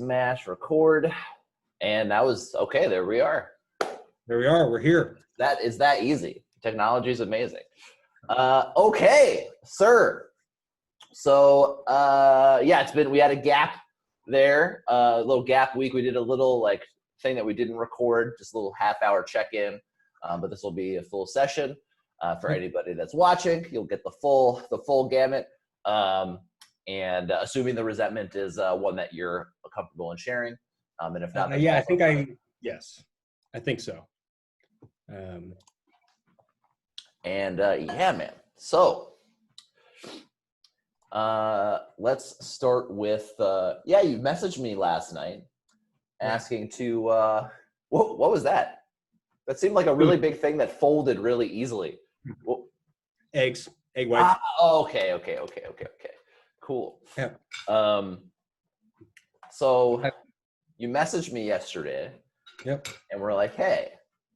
smash record, and that was okay. There we are. There we are. We're here. That is that easy. Technology is amazing. Okay, sir. So yeah, we had a gap there, a little gap week. We did a little thing that we didn't record, just a little half-hour check-in. But this will be a full session for anybody that's watching. You'll get the full gamut. And assuming the resentment is one that you're comfortable in sharing, and if not, yeah, yes, I think so. Yeah, man. So let's start with yeah. You messaged me last night asking to what was that? That seemed like a really big thing that folded really easily. Egg whites. Okay. Cool. Yeah. So you messaged me yesterday. Yep. And we're like, hey,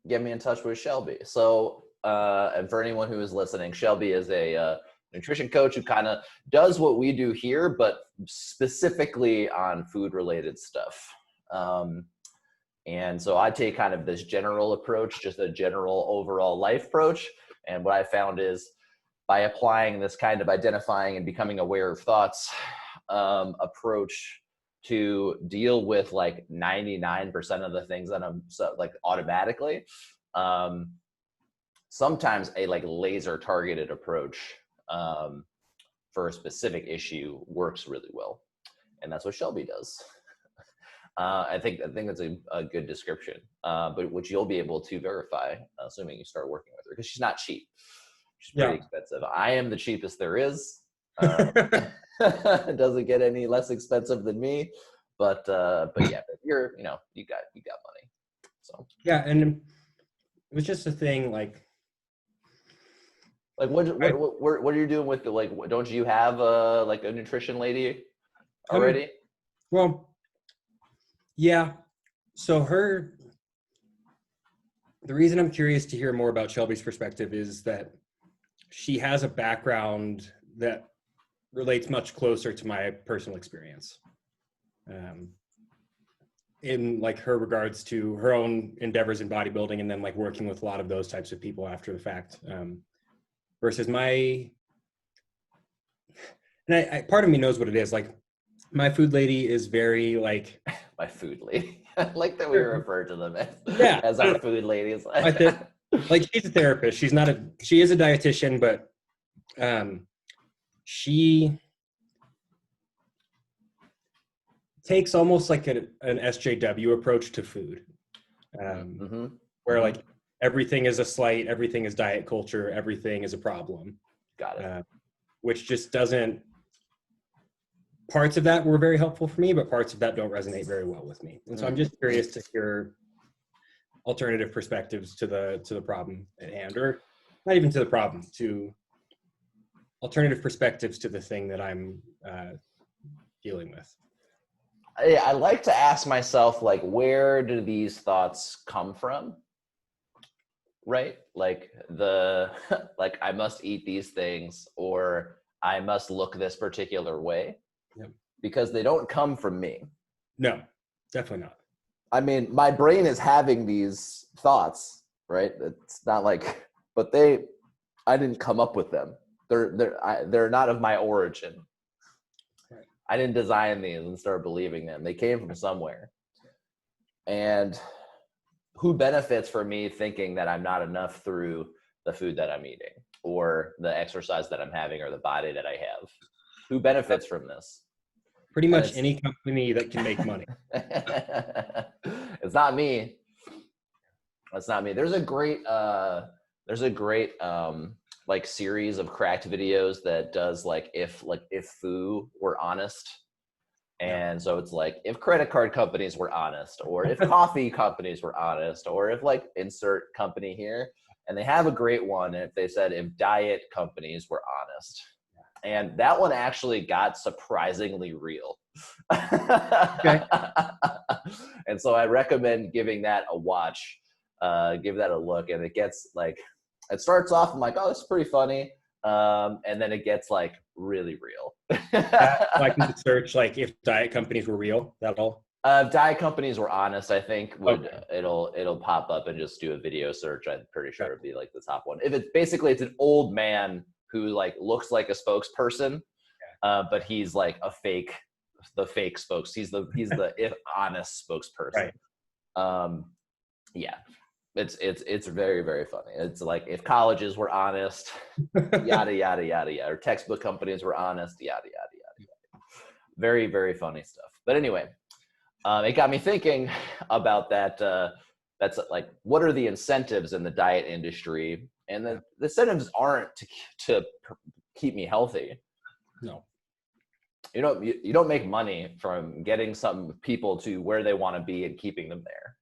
get me in touch with Shelby. So, and for anyone who is listening, Shelby is a nutrition coach who kind of does what we do here, but specifically on food-related stuff. And so I take kind of this general approach, just a general overall life approach. And what I found is by applying this kind of identifying and becoming aware of thoughts approach to deal with like 99% of the things that I'm automatically, sometimes a laser targeted approach for a specific issue works really well. And that's what Shelby does. I think that's a good description, but which you'll be able to verify, assuming you start working with her, because she's not cheap. She's pretty expensive. I am the cheapest there is. It doesn't get any less expensive than me, but yeah, but you got money. So yeah, and it was just a thing what are you doing with don't you have a nutrition lady already? Well, yeah. So the reason I'm curious to hear more about Shelby's perspective is that she has a background that relates much closer to my personal experience. In her regards to her own endeavors in bodybuilding and then working with a lot of those types of people after the fact, versus part of me knows what it is. My food lady is very my food lady. I like that we refer to them as our food ladies. She's a therapist. She is a dietitian, but she takes almost an SJW approach to food, where everything is a slight, everything is diet culture, everything is a problem. Got it. Which just doesn't. Parts of that were very helpful for me, but parts of that don't resonate very well with me. And so I'm just curious to hear alternative perspectives to the problem at hand, or not even to the problem, to alternative perspectives to the thing that I'm dealing with. I like to ask myself, where do these thoughts come from? Right? I must eat these things, or I must look this particular way. Yep. Because they don't come from me. No, definitely not. I mean, my brain is having these thoughts, right? It's not but I didn't come up with them. They're not of my origin. Right. I didn't design these and start believing them. They came from somewhere. And who benefits from me thinking that I'm not enough through the food that I'm eating, or the exercise that I'm having, or the body that I have? Who benefits from this? Pretty much any company that can make money. It's not me. It's not me. There's a great series of Cracked videos that does if Foo were honest. And so it's if credit card companies were honest, or if coffee companies were honest, or if insert company here, and they have a great one if they said if diet companies were honest. And that one actually got surprisingly real. Okay. And so I recommend giving that a watch, give that a look. And it gets it starts off, I'm oh, it's pretty funny. And then it gets really real. I can search if diet companies were real, that all. Diet companies were honest, I think would Okay. it'll pop up and just do a video search. I'm pretty sure it'd be like the top one. If it's basically it's an old man who like looks like a spokesperson, but he's like the fake spokes. He's the if honest spokesperson. Right. Yeah, it's very very funny. It's like if colleges were honest, yada yada yada yada, or textbook companies were honest, yada yada yada yada. Very very funny stuff. But anyway. It got me thinking about that. That's like, what are the incentives in the diet industry? And the incentives aren't to keep me healthy. No. You don't make money from getting some people to where they want to be and keeping them there.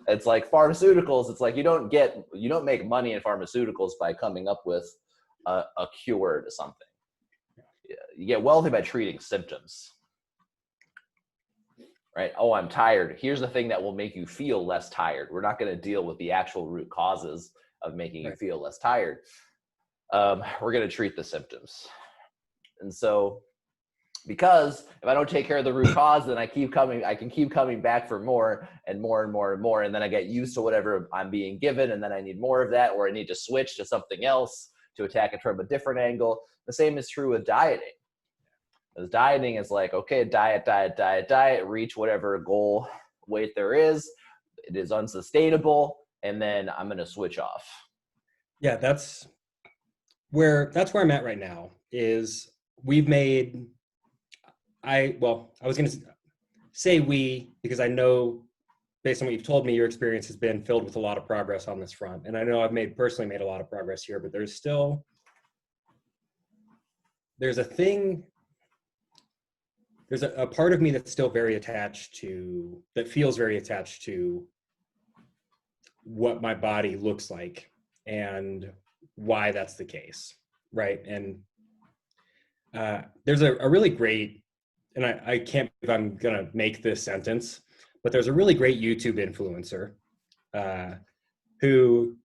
It's like pharmaceuticals. It's like you don't make money in pharmaceuticals by coming up with a cure to something. You get wealthy by treating symptoms. Right? Oh, I'm tired. Here's the thing that will make you feel less tired. We're not going to deal with the actual root causes of making you feel less tired. We're going to treat the symptoms. And so, because if I don't take care of the root cause, then I can keep coming back for more and more and more and more. And then I get used to whatever I'm being given. And then I need more of that, or I need to switch to something else to attack it from a different angle. The same is true with dieting. Because dieting is like, okay, diet, reach whatever goal weight there is. It is unsustainable, and then I'm going to switch off. Yeah, that's where I'm at right now. Is we've made, I was going to say we, because I know based on what you've told me, your experience has been filled with a lot of progress on this front. And I know I've personally made a lot of progress here, but there's a part of me that's still that feels very attached to what my body looks like and why that's the case, right? And there's a really great, and I can't believe I'm gonna make this sentence, but there's a really great YouTube influencer who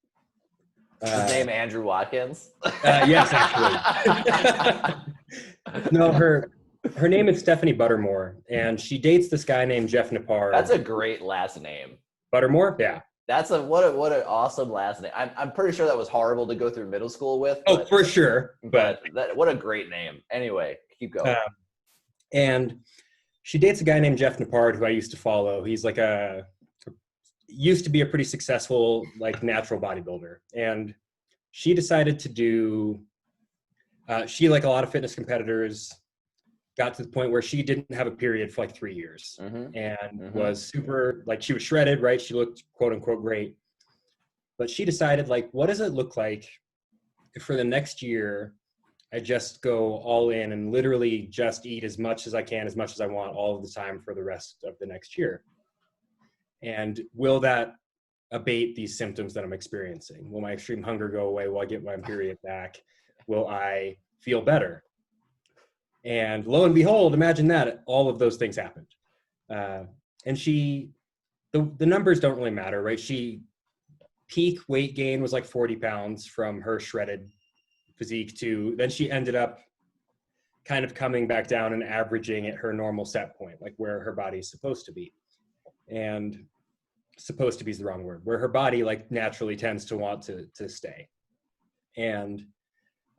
His name Andrew Watkins. Yes, actually. No, her name is Stephanie Buttermore, and she dates this guy named Jeff Nippard. That's a great last name. Buttermore? Yeah. That's what an awesome last name. I'm pretty sure that was horrible to go through middle school with. Oh, for sure. But what a great name. Anyway, keep going. And she dates a guy named Jeff Nippard, who I used to follow. He's like used to be a pretty successful like natural bodybuilder, and she decided to do. She, like a lot of fitness competitors, got to the point where she didn't have a period for like 3 years, and was super, like, she was shredded, right? She looked quote unquote great, but she decided, like, what does it look like if for the next year I just go all in and literally just eat as much as I can, as much as I want all of the time for the rest of the next year? And will that abate these symptoms that I'm experiencing? Will my extreme hunger go away? Will I get my period back? Will I feel better? And lo and behold, imagine that all of those things happened. And the numbers don't really matter, right? Peak weight gain was like 40 pounds from her shredded physique then she ended up kind of coming back down and averaging at her normal set point, like where her body's supposed to be. And supposed to be is the wrong word, where her body like naturally tends to want to stay. And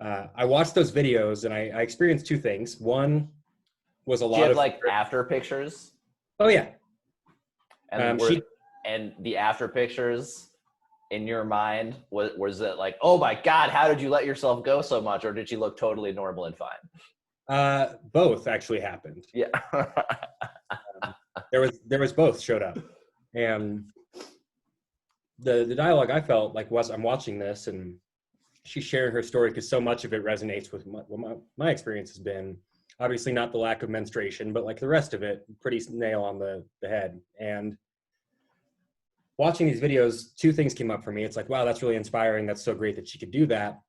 I watched those videos and I experienced two things. One was a lot of like after pictures. Oh yeah. And and the after pictures in your mind, was it like, oh my God, how did you let yourself go so much? Or did she look totally normal and fine? Both actually happened. Yeah. There was both showed up. And the dialogue I felt like was, I'm watching this and she's sharing her story because so much of it resonates with what my experience has been. Obviously not the lack of menstruation, but like the rest of it, pretty nail on the head. And watching these videos, two things came up for me. It's like, wow, that's really inspiring. That's so great that she could do that.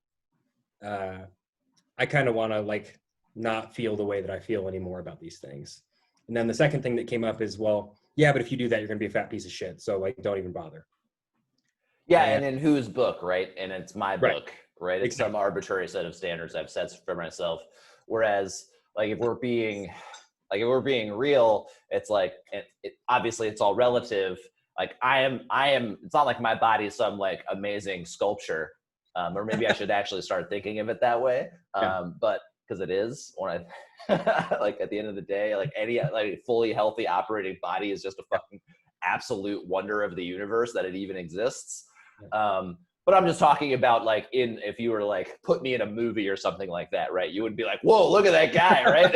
I kind of want to like not feel the way that I feel anymore about these things. And then the second thing that came up is, well, yeah, but if you do that, you're going to be a fat piece of shit. So like, don't even bother. Yeah. And in whose book, right? And it's my book, right? It's Exactly. some arbitrary set of standards I've set for myself. Whereas like, if we're being Like if we're being real, it's like, obviously it's all relative. Like I am, it's not like my body is some like amazing sculpture. Or maybe I should actually start thinking of it that way. But because it is, when I, like at the end of the day, like any like fully healthy operating body is just a fucking absolute wonder of the universe that it even exists. But I'm just talking about like if you were like put me in a movie or something like that, right? You would be like, whoa, look at that guy, right?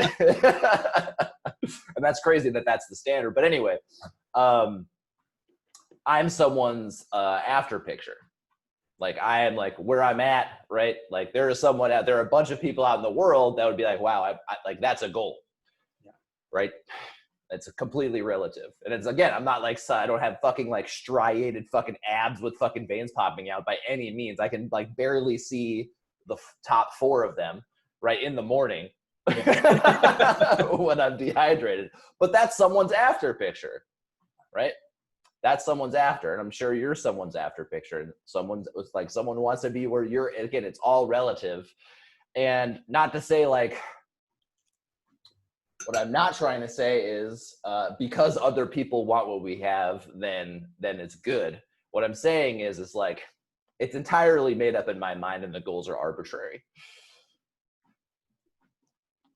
And that's crazy that that's the standard. But anyway, I'm someone's after picture. Like I am like where I'm at, right? Like there is someone out there, a bunch of people out in the world that would be like, wow, I like that's a goal, right? It's completely relative. And it's, again, I'm not like, I don't have fucking like striated fucking abs with fucking veins popping out by any means. I can like barely see the top 4 of them right in the morning when I'm dehydrated. But that's someone's after picture, right? That's someone's after. And I'm sure you're someone's after picture. And someone wants to be where you're, again, it's all relative. And not to say like, what I'm not trying to say is because other people want what we have, then it's good. What I'm saying is like, it's entirely made up in my mind and the goals are arbitrary.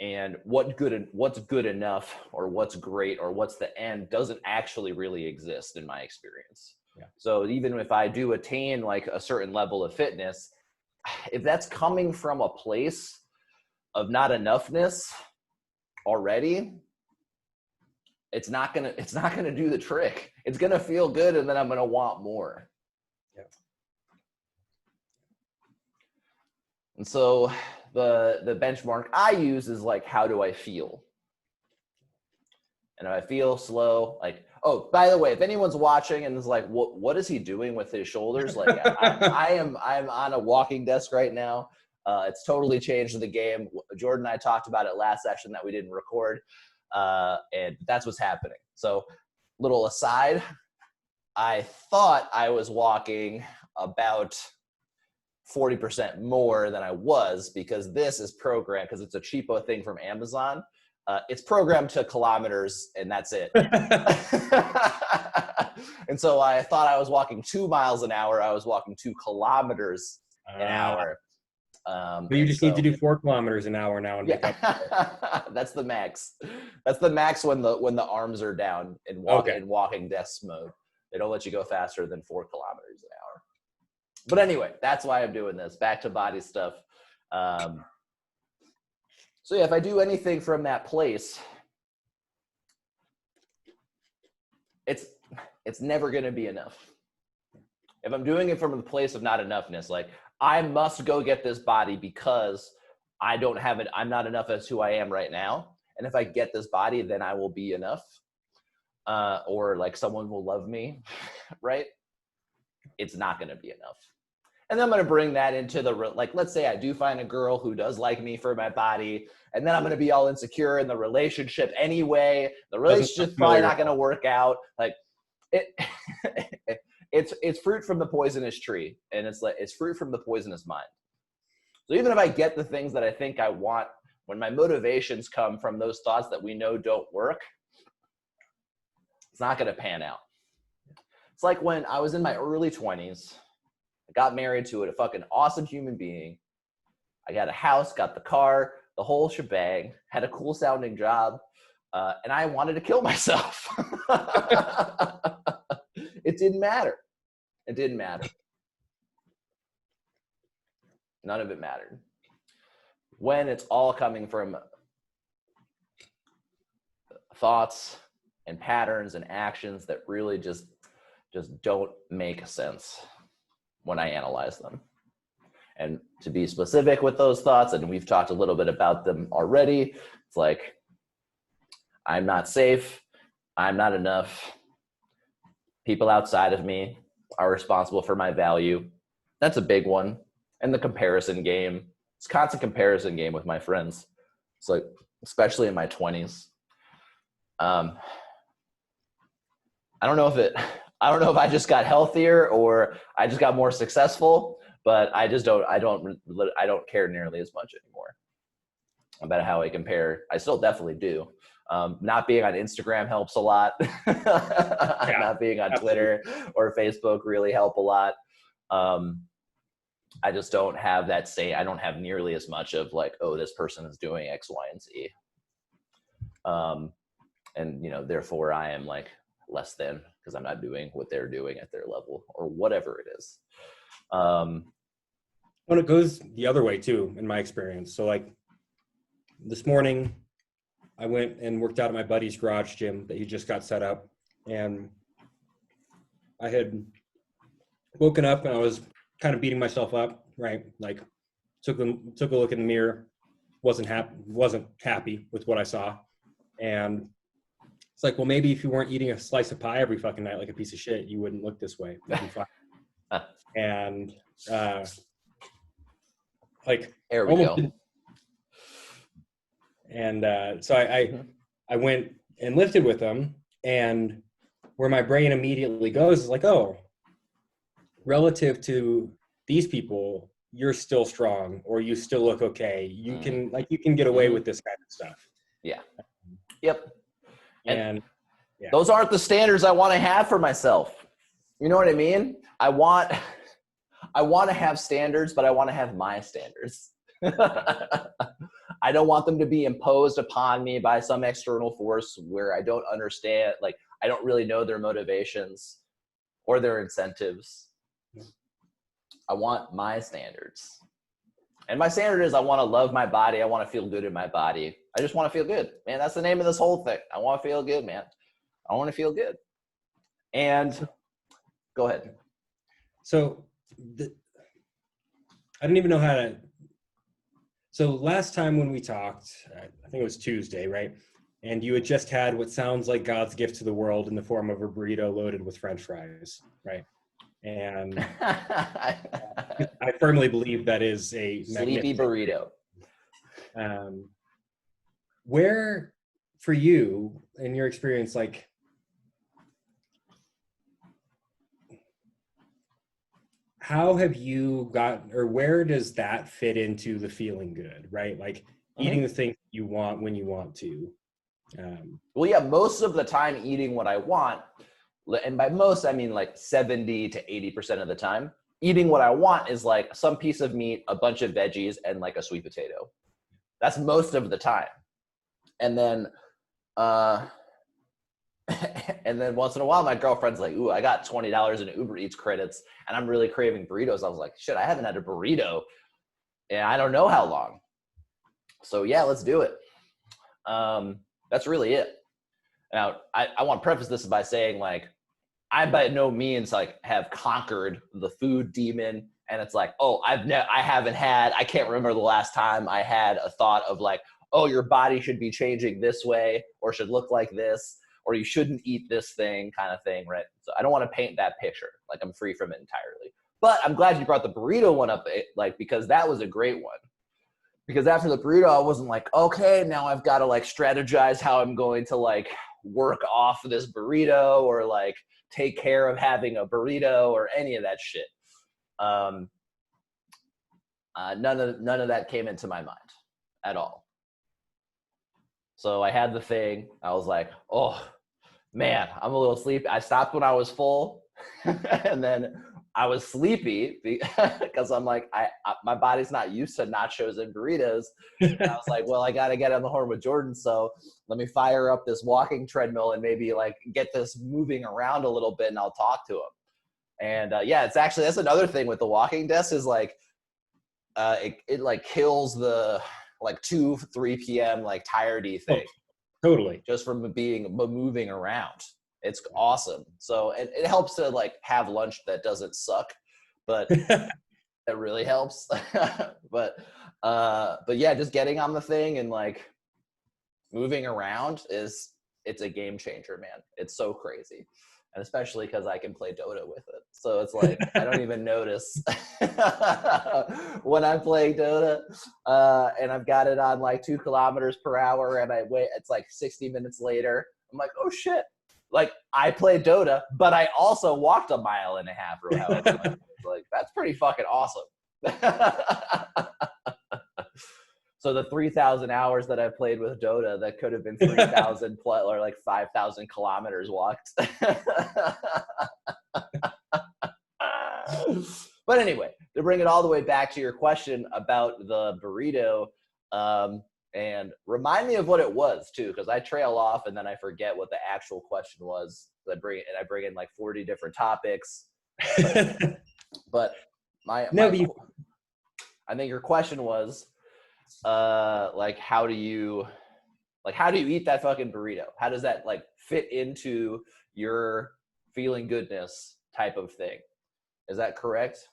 And what's good enough or what's great or what's the end doesn't actually really exist in my experience. Yeah. So even if I do attain like a certain level of fitness, if that's coming from a place of not enoughness already, it's not gonna do the trick. It's gonna feel good and then I'm gonna want more. Yeah. And so the benchmark I use is like, how do I feel? And if I feel slow, like, oh, by the way, if anyone's watching and is like, what is he doing with his shoulders? Like I'm on a walking desk right now. It's totally changed the game. Jordan and I talked about it last session that we didn't record. And that's what's happening. So little aside, I thought I was walking about 40% more than I was because this is programmed, because it's a cheapo thing from Amazon. It's programmed to kilometers and that's it. And so I thought I was walking 2 miles an hour. I was walking 2 kilometers an hour. But you just need to do 4 kilometers an hour now and make up. That's the max. That's the max when the arms are down in walking desk mode. They don't let you go faster than 4 kilometers an hour. But anyway, that's why I'm doing this. Back to body stuff. So yeah, if I do anything from that place, it's never going to be enough. If I'm doing it from the place of not enoughness, like I must go get this body because I don't have it. I'm not enough as who I am right now. And if I get this body, then I will be enough. Or like someone will love me, right? It's not going to be enough. And then I'm going to bring that into like, let's say I do find a girl who does like me for my body, and then I'm going to be all insecure in the relationship anyway. The relationship's probably not going to work out. Like it's fruit from the poisonous tree, and it's fruit from the poisonous mind. So even if I get the things that I think I want, when my motivations come from those thoughts that we know don't work, it's not going to pan out. It's like when I was in my early 20s, I got married to a fucking awesome human being. I got a house, got the car, the whole shebang, had a cool sounding job, and I wanted to kill myself. It didn't matter. It didn't matter. None of it mattered. When it's all coming from thoughts and patterns and actions that really just don't make sense when I analyze them. And to be specific with those thoughts, and we've talked a little bit about them already, it's like, I'm not safe, I'm not enough, people outside of me are responsible for my value. That's a big one. And the comparison game. It's a constant comparison game with my friends. It's like, especially in my 20s. I don't know if I just got healthier or I just got more successful, but I don't care nearly as much anymore about how I compare. I still definitely do. Not being on Instagram helps a lot. Not being on Twitter or Facebook really help a lot. I just don't have that I don't have nearly as much of like, oh, this person is doing X, Y, and Z. And, therefore I am like less than because I'm not doing what they're doing at their level or whatever it is. When it goes the other way too, in my experience. So like this morning, I went and worked out at my buddy's garage gym that he just got set up. And I had woken up and I was kind of beating myself up, right? Like took a look in the mirror, wasn't happy with what I saw. And it's like, well, maybe if you weren't eating a slice of pie every fucking night like a piece of shit, you wouldn't look this way. You'd be fine. And like there we go. And so I went and lifted with them, and where my brain immediately goes is like, oh, relative to these people, you're still strong, or you still look okay. You can get away with this kind of stuff. Yeah. Yep. And those aren't the standards I want to have for myself. You know what I mean? I want to have standards, but I want to have my standards. I don't want them to be imposed upon me by some external force where I don't understand, like I don't really know their motivations or their incentives. I want my standards. And my standard is I want to love my body. I want to feel good in my body. I just want to feel good, man. That's the name of this whole thing. I want to feel good, man. I want to feel good. And go ahead. So I don't even know how to. So last time when we talked, I think it was Tuesday, right? And you had just had what sounds like God's gift to the world in the form of a burrito loaded with French fries, right? And I firmly believe that is a sleepy burrito. Where, for you, in your experience, like, how have you gotten, or where does that fit into the feeling good, right? Like eating the things you want when you want to. Well, yeah, most of the time eating what I want, and by most, I mean like 70 to 80% of the time, eating what I want is like some piece of meat, a bunch of veggies, and like a sweet potato. That's most of the time. And then, and then once in a while, my girlfriend's like, ooh, I got $20 in Uber Eats credits and I'm really craving burritos. I was like, shit, I haven't had a burrito and I don't know how long. So yeah, let's do it. That's really it. Now, I want to preface this by saying, like, I by no means like have conquered the food demon. And it's like, oh, I can't remember the last time I had a thought of like, oh, your body should be changing this way or should look like this, or you shouldn't eat this thing kind of thing, right? So I don't want to paint that picture. Like I'm free from it entirely. But I'm glad you brought the burrito one up, like, because that was a great one. Because after the burrito, I wasn't like, okay, now I've got to like strategize how I'm going to like work off this burrito or like take care of having a burrito or any of that shit. None of that came into my mind at all. So I had the thing. I was like, oh man, I'm a little sleepy. I stopped when I was full, and then I was sleepy because I'm like, my body's not used to nachos and burritos. And I was like, well, I got to get on the horn with Jordan. So let me fire up this walking treadmill and maybe like get this moving around a little bit and I'll talk to him. And yeah, it's actually, that's another thing with the walking desk is like, it like kills the like 2-3 p.m. like tiredly thing. Oh, totally. Just from moving around. It's awesome. So it helps to like have lunch that doesn't suck, but it really helps. but yeah, just getting on the thing and like moving around it's a game changer, man. It's so crazy. And especially because I can play Dota with it. So it's like, I don't even notice when I'm playing Dota and I've got it on like 2 kilometers per hour and I wait, it's like 60 minutes later. I'm like, oh shit. Like I played Dota, but I also walked 1.5 miles or however. Like that's pretty fucking awesome. So the 3,000 hours that I've played with Dota, that could have been 3,000 plus or like 5,000 kilometers walked. But anyway, to bring it all the way back to your question about the burrito, and remind me of what it was too, because I trail off and then I forget what the actual question was. I bring in like 40 different topics. But I think your question was, like how do you eat that fucking burrito? How does that like fit into your feeling goodness type of thing? Is that correct?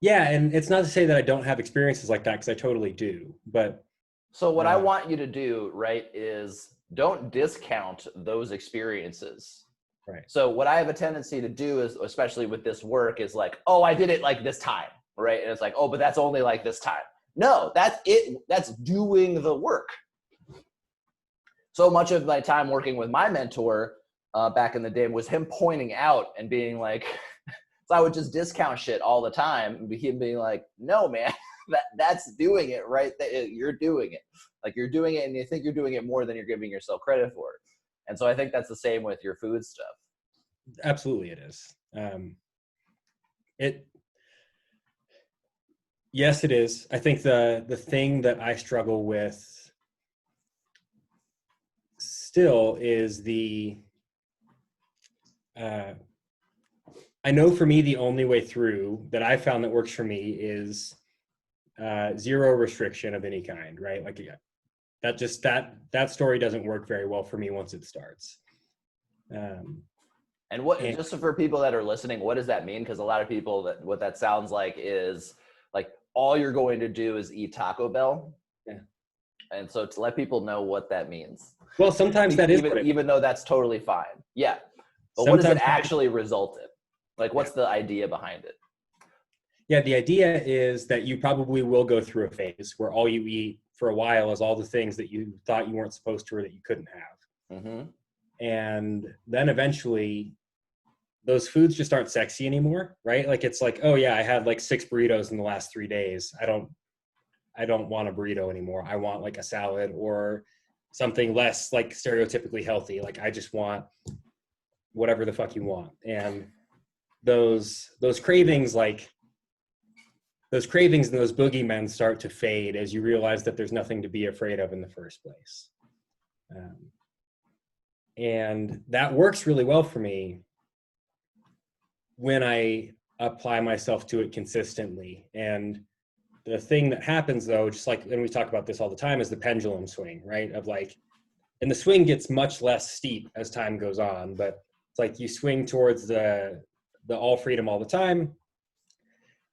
Yeah, and it's not to say that I don't have experiences like that, because I totally do. But so what I want you to do, right, is don't discount those experiences. Right. So what I have a tendency to do is, especially with this work, is like, oh, I did it like this time, right? And it's like, oh, but that's only like this time. No, that's it. That's doing the work. So much of my time working with my mentor back in the day was him pointing out and being like, so I would just discount shit all the time and him being like, no, man, that's doing it, right? You're doing it. Like you're doing it and you think you're doing it more than you're giving yourself credit for. And so I think that's the same with your food stuff. Absolutely it is. Yes, it is. I think the thing that I struggle with still is I know for me, the only way through that I found that works for me is zero restriction of any kind, right? Like, yeah, that story doesn't work very well for me once it starts. And just for people that are listening, what does that mean? Because a lot of people, what that sounds like is like all you're going to do is eat Taco Bell. Yeah. And so to let people know what that means. Well, sometimes that is even though that's totally fine. Yeah. But what does it actually result in? Like, what's the idea behind it? Yeah, the idea is that you probably will go through a phase where all you eat for a while is all the things that you thought you weren't supposed to or that you couldn't have. Mm-hmm. And then eventually those foods just aren't sexy anymore, right? Like it's like, oh yeah, I had like 6 burritos in the last 3 days. I don't want a burrito anymore. I want like a salad or something less like stereotypically healthy. Like I just want whatever the fuck you want. And those cravings, like those cravings and those boogeymen start to fade as you realize that there's nothing to be afraid of in the first place. And that works really well for me when I apply myself to it consistently. And the thing that happens though, just like, and we talk about this all the time, is the pendulum swing, right? Of like, and the swing gets much less steep as time goes on, but it's like you swing towards the all freedom all the time.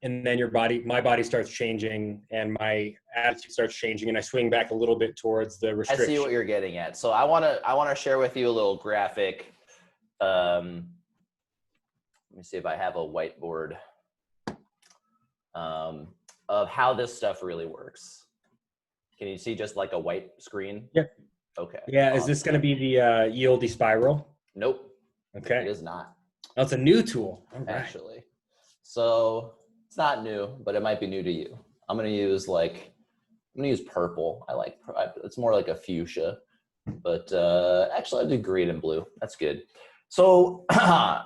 And then my body starts changing and my attitude starts changing and I swing back a little bit towards the restriction. I see what you're getting at. So I want to share with you a little graphic. Let me see if I have a whiteboard of how this stuff really works. Can you see just like a white screen? Yep. Okay. Yeah. Awesome. Is this going to be the Yieldy spiral? Nope. Okay. It is not. Oh, it's a new tool. All right. Actually. So it's not new, but it might be new to you. I'm going to use purple. It's more like a fuchsia, but actually I do green and blue. That's good. So,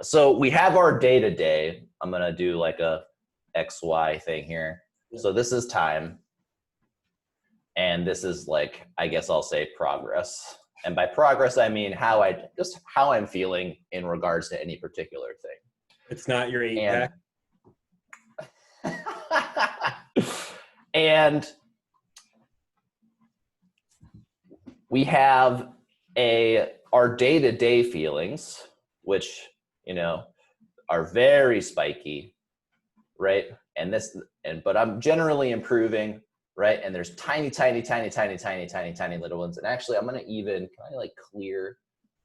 so we have our day to day. I'm going to do like a XY thing here. So this is time. And this is like, I guess I'll say progress. And by progress, I mean how I'm feeling in regards to any particular thing. It's not your 8-pack. And we have our day-to-day feelings, which, are very spiky, right? But I'm generally improving, right? And there's tiny little ones. And actually, I'm going to can I like clear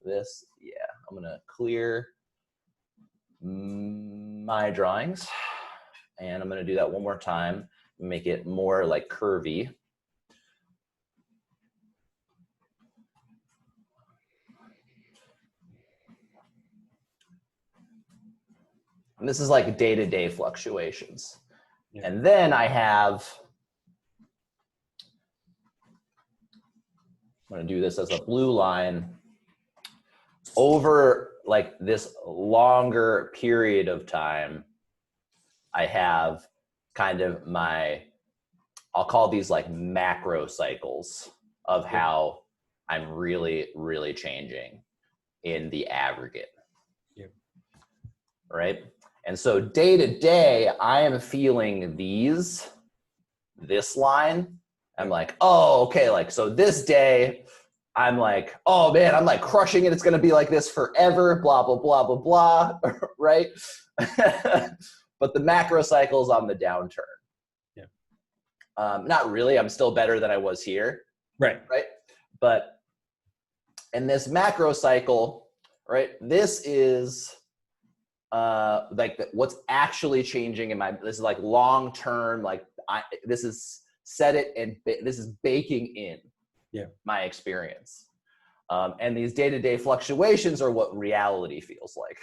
this? Yeah, I'm going to clear my drawings. And I'm going to do that one more time, make it more like curvy. And this is like day-to-day fluctuations. Yeah. And then I have going to do this as a blue line. Over like this longer period of time, I have kind of I'll call these like macro cycles of how I'm really, really changing in the aggregate. Yep. Right? And so day to day, I am feeling this line. I'm like, oh, okay. Like, so this day, I'm like, oh man, I'm like crushing it. It's going to be like this forever, blah, blah, blah, blah, blah. Right? But the macro cycle's on the downturn. Yeah. Not really. I'm still better than I was here. Right. Right. But in this macro cycle, right, this is like what's actually changing in this is like long term, like this is set it and this is baking in my experience. And these day-to-day fluctuations are what reality feels like.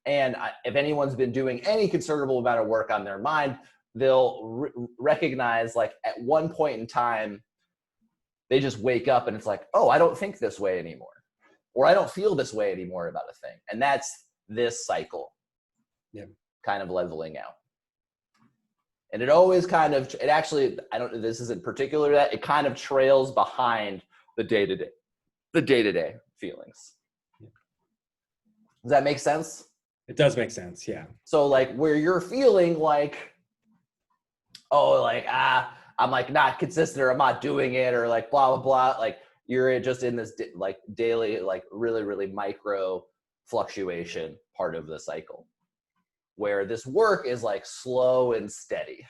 And if anyone's been doing any considerable amount of work on their mind, they'll recognize like at one point in time, they just wake up and it's like, oh, I don't think this way anymore. Or I don't feel this way anymore about a thing. And that's this cycle kind of leveling out. And it always kind of, it actually, this isn't particular that, it kind of trails behind the day-to-day feelings. Does that make sense? It does make sense, yeah. So like where you're feeling like, oh, like, I'm like not consistent or I'm not doing it or like blah, blah, blah. Like you're just in this like daily, like really, really micro fluctuation part of the cycle where this work is like slow and steady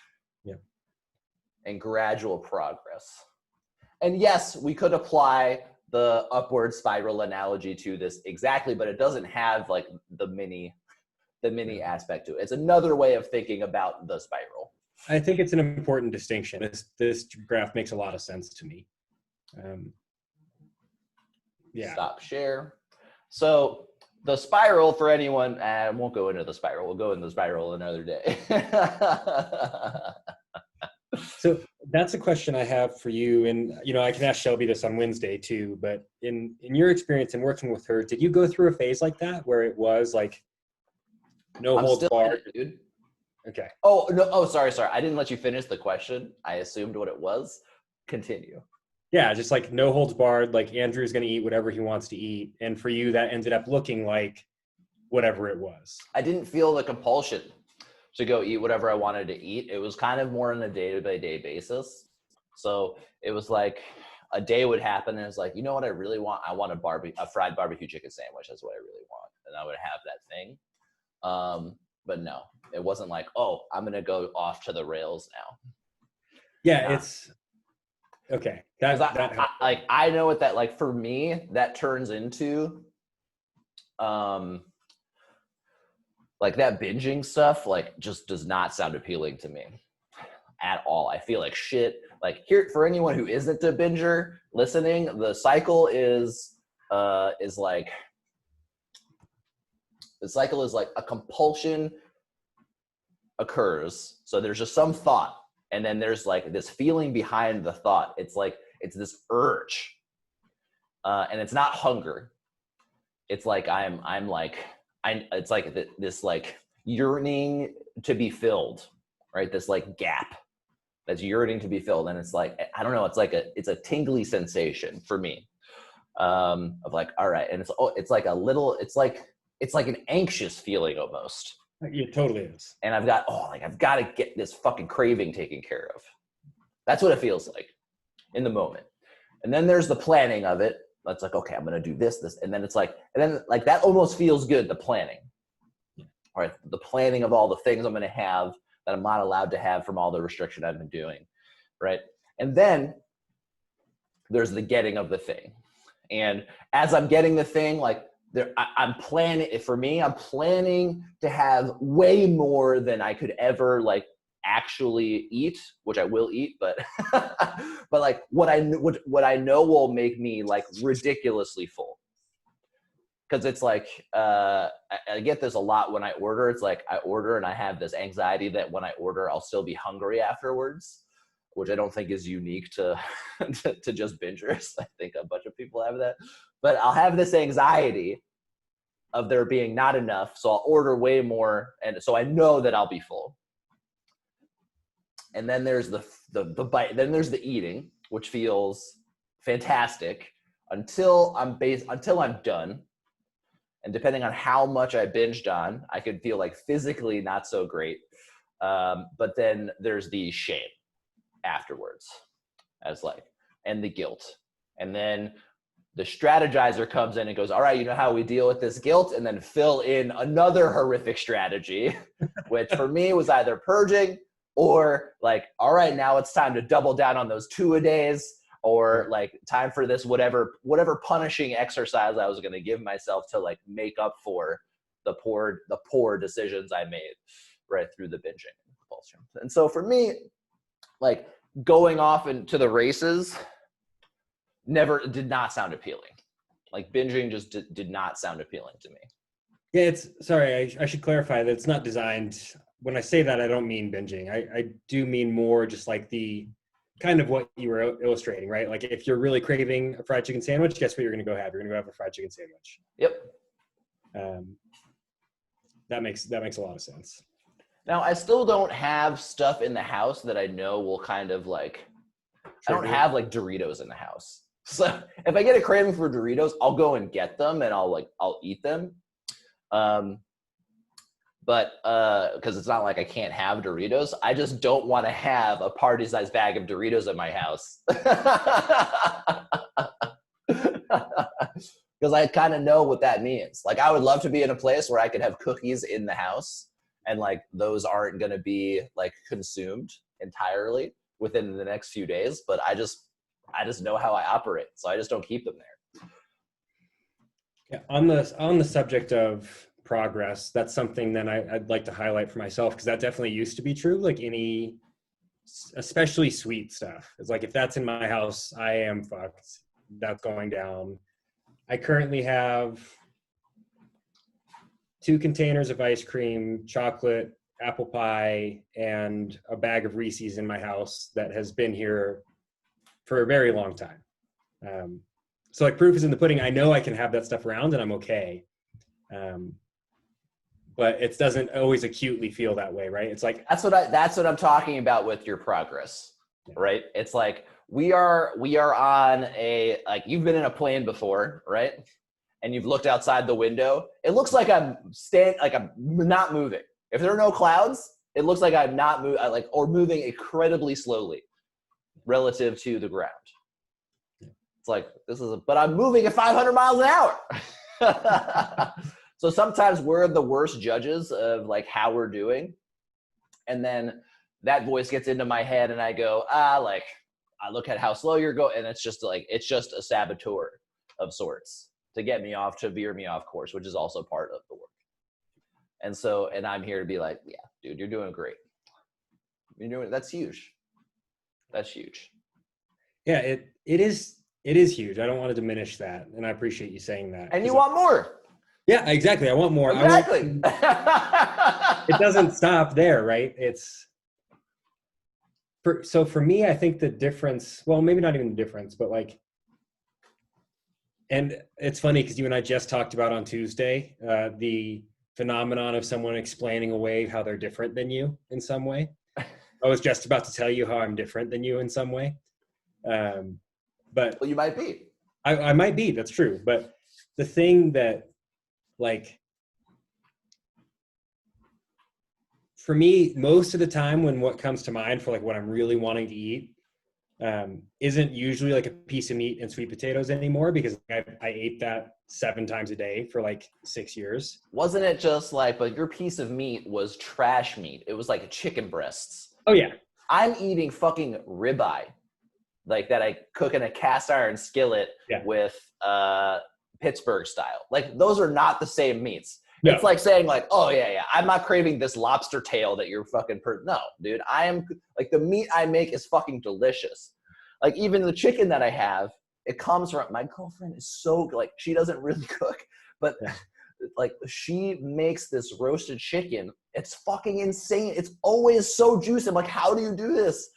and gradual progress. And yes, we could apply the upward spiral analogy to this exactly, but it doesn't have like the mini aspect to it. It's another way of thinking about the spiral. I think it's an important distinction. This graph makes a lot of sense to me. Stop share. So the spiral for anyone, I won't go into the spiral. We'll go into the spiral another day. So that's a question I have for you. And, I can ask Shelby this on Wednesday too, but in your experience in working with her, did you go through a phase like that where it was like no holds barred? Dude. Okay. Oh, no. Oh, sorry. I didn't let you finish the question. I assumed what it was. Continue. Yeah, just like no holds barred, like Andrew's going to eat whatever he wants to eat. And for you, that ended up looking like whatever it was. I didn't feel the compulsion to go eat whatever I wanted to eat. It was kind of more on a day-to-day basis. So it was like a day would happen and it's like, you know what I really want? I want a fried barbecue chicken sandwich. That's what I really want. And I would have that thing. But no, it wasn't like, oh, I'm going to go off to the rails now. Yeah, it's okay. I know what that, like for me, that turns into, like that binging stuff, like just does not sound appealing to me at all. I feel like shit. Like here, for anyone who isn't a binger listening, the cycle is like a compulsion occurs. So there's just some thought. And then there's like this feeling behind the thought. It's like, it's this urge. And it's not hunger. It's like, it's like this like yearning to be filled, right? This like gap that's yearning to be filled. And it's like, I don't know, it's a tingly sensation for me of like, all right. And it's like an anxious feeling almost. It totally is. And I've got to get this fucking craving taken care of. That's what it feels like in the moment. And then there's the planning of it. That's like, okay, I'm going to do this. And then it's like, that almost feels good. The planning, all right. The planning of all the things I'm going to have that I'm not allowed to have from all the restriction I've been doing. Right. And then there's the getting of the thing. And as I'm getting the thing, like, I'm planning to have way more than I could ever like actually eat, which I will eat, but but like what I know will make me like ridiculously full. Because it's like I get this a lot when I order. It's like I order and I have this anxiety that when I order I'll still be hungry afterwards. which I don't think is unique to to just bingers. I think a bunch of people have that. But I'll have this anxiety of there being not enough, so I'll order way more, and so I know that I'll be full. And then there's the bite. Then there's the eating, which feels fantastic until I'm done. And depending on how much I binged on, I could feel like physically not so great. But then there's the shame afterwards, as like, and the guilt. And then the strategizer comes in and goes, all right, you know how we deal with this guilt? And then fill in another horrific strategy, which for me was either purging or like, all right, now it's time to double down on those 2-a-days, or like time for this whatever punishing exercise I was going to give myself to like make up for the poor decisions I made right through the binging and compulsion. And so for me, like going off into the races never did not sound appealing. Like binging just did not sound appealing to me. Yeah, sorry, I should clarify that it's not designed. When I say that, I don't mean binging. I do mean more just like the kind of what you were illustrating, right? Like if you're really craving a fried chicken sandwich, guess what you're going to go have? You're going to go have a fried chicken sandwich. Yep. That makes a lot of sense. Now, I still don't have stuff in the house that I know will kind of like, I don't have like Doritos in the house. So if I get a craving for Doritos, I'll go and get them and I'll eat them. But because it's not like I can't have Doritos, I just don't want to have a party-sized bag of Doritos in my house. Because I kind of know what that means. Like I would love to be in a place where I could have cookies in the house and like those aren't going to be like consumed entirely within the next few days. But I just know how I operate. So I just don't keep them there. Yeah, on the subject of progress, that's something that I'd like to highlight for myself, because that definitely used to be true. Like any, especially sweet stuff. It's like if that's in my house, I am fucked. That's going down. I currently have 2 containers of ice cream, chocolate, apple pie, and a bag of Reese's in my house that has been here for a very long time. So like proof is in the pudding. I know I can have that stuff around and I'm okay. But it doesn't always acutely feel that way, right? It's like that's what I'm talking about with your progress, right? It's like we are on a, like you've been in a plane before, right? And you've looked outside the window. It looks like I'm not moving. If there are no clouds, it looks like I'm not moving, or moving incredibly slowly relative to the ground. It's like but I'm moving at 500 miles an hour. So sometimes we're the worst judges of like how we're doing. And then that voice gets into my head and I go, like I look at how slow you're going. And it's just a saboteur of sorts to get me off, to veer me off course, which is also part of the work. And I'm here to be like, yeah, dude, you're doing great. That's huge. That's huge. Yeah, it is huge. I don't want to diminish that. And I appreciate you saying that. And you want more. Yeah, exactly. I want more. Exactly. It doesn't stop there, right? So for me, I think the difference, well, maybe not even the difference, but like, and it's funny because you and I just talked about on Tuesday, the phenomenon of someone explaining away how they're different than you in some way. I was just about to tell you how I'm different than you in some way. But well, you might be. I might be, that's true. But the thing that, like, for me, most of the time when what comes to mind for like what I'm really wanting to eat isn't usually like a piece of meat and sweet potatoes anymore, because I ate that 7 times a day for like 6 years. Wasn't it just like, but your piece of meat was trash meat. It was like chicken breasts. Oh yeah. I'm eating fucking ribeye, like that I cook in a cast iron skillet with Pittsburgh style. Like those are not the same meats. No. It's like saying like, oh yeah, I'm not craving this lobster tail that you're fucking no, dude. I am like, the meat I make is fucking delicious. Like even the chicken that I have, it comes from, my girlfriend is so, like, she doesn't really cook, but like she makes this roasted chicken. It's fucking insane. It's always so juicy. I'm like, how do you do this?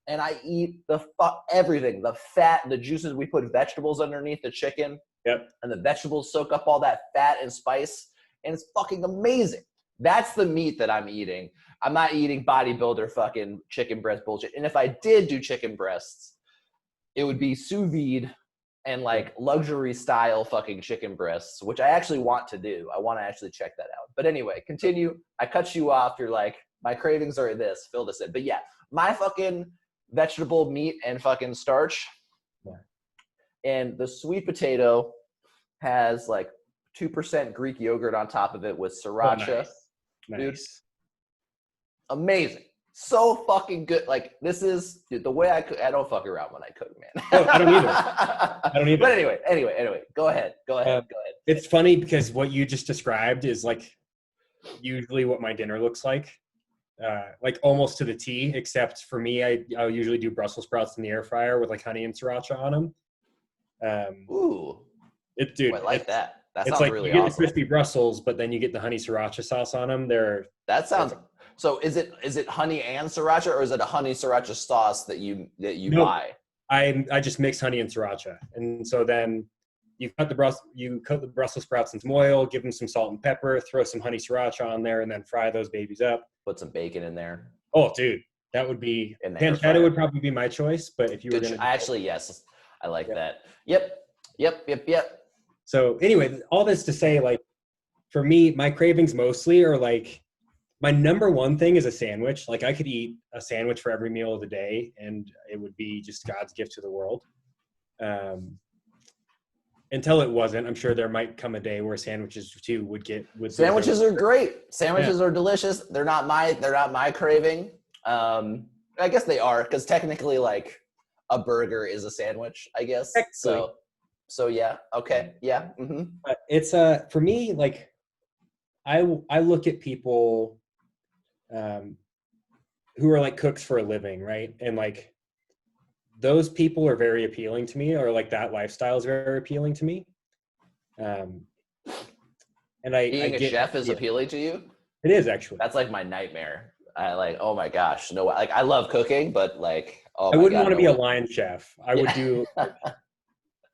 and I eat everything, the fat, the juices. We put vegetables underneath the chicken. Yep. And the vegetables soak up all that fat and spice, and it's fucking amazing. That's the meat that I'm eating. I'm not eating bodybuilder fucking chicken breast bullshit. And if I did do chicken breasts, it would be sous vide and like luxury style fucking chicken breasts, which I actually want to do. I want to actually check that out. But anyway, continue. I cut you off. You're like, my cravings are this. Fill this in. But yeah, my fucking vegetable meat and fucking starch. Yeah. And the sweet potato has like 2% Greek yogurt on top of it with sriracha. Oh, Dude, nice. amazing. So fucking good. Like, this is, dude, the way I cook. I don't fuck around when I cook, man. Oh, I don't either. I don't either. But anyway, go ahead. It's funny because what you just described is like usually what my dinner looks like almost to the T, except for me, I'll usually do Brussels sprouts in the air fryer with like honey and sriracha on them. Ooh. Dude, I like that. That it's sounds like really you get awesome. the crispy Brussels, but then you get the honey sriracha sauce on them. That sounds. So is it honey and sriracha, or is it a honey sriracha sauce that you Nope. buy? I just mix honey and sriracha, and so then you coat the Brussels sprouts in some oil, give them some salt and pepper, throw some honey sriracha on there, and then fry those babies up. Put some bacon in there. Oh, dude, that would be In the air fryer. pancetta would probably be my choice, but if you were going to, actually, yes, I like that. Yep. So anyway, all this to say, like, for me, my cravings mostly are like, my number one thing is a sandwich. Like, I could eat a sandwich for every meal of the day, and it would be just God's gift to the world. Until it wasn't. I'm sure there might come a day where sandwiches too would Sandwiches are great. Sandwiches are delicious. They're not my craving. I guess they are, because technically, like, a burger is a sandwich, I guess. So yeah. Okay. Yeah. Mm-hmm. But it's for me, like, I look at people who are like cooks for a living, right? And like, those people are very appealing to me, or like that lifestyle is very appealing to me. And Being a chef is appealing to you? It is, actually. That's like my nightmare. I like, oh my gosh, no, like, I love cooking, but like, I wouldn't want to be a line chef. I would do.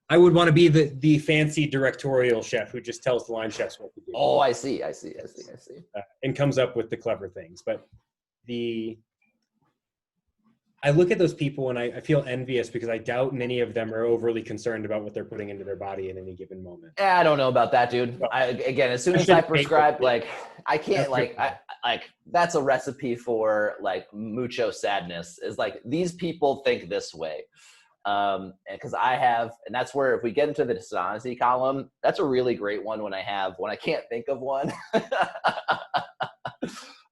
I would want to be the fancy directorial chef who just tells the line chefs what to do. Oh, I see. And comes up with the clever things. But I look at those people and I feel envious, because I doubt many of them are overly concerned about what they're putting into their body at any given moment. I don't know about that, dude. Again, as soon as I prescribe, like, I can't, like, that's a recipe for like mucho sadness, is like, these people think this way. And because and that's where, if we get into the dishonesty column, that's a really great one when I can't think of one.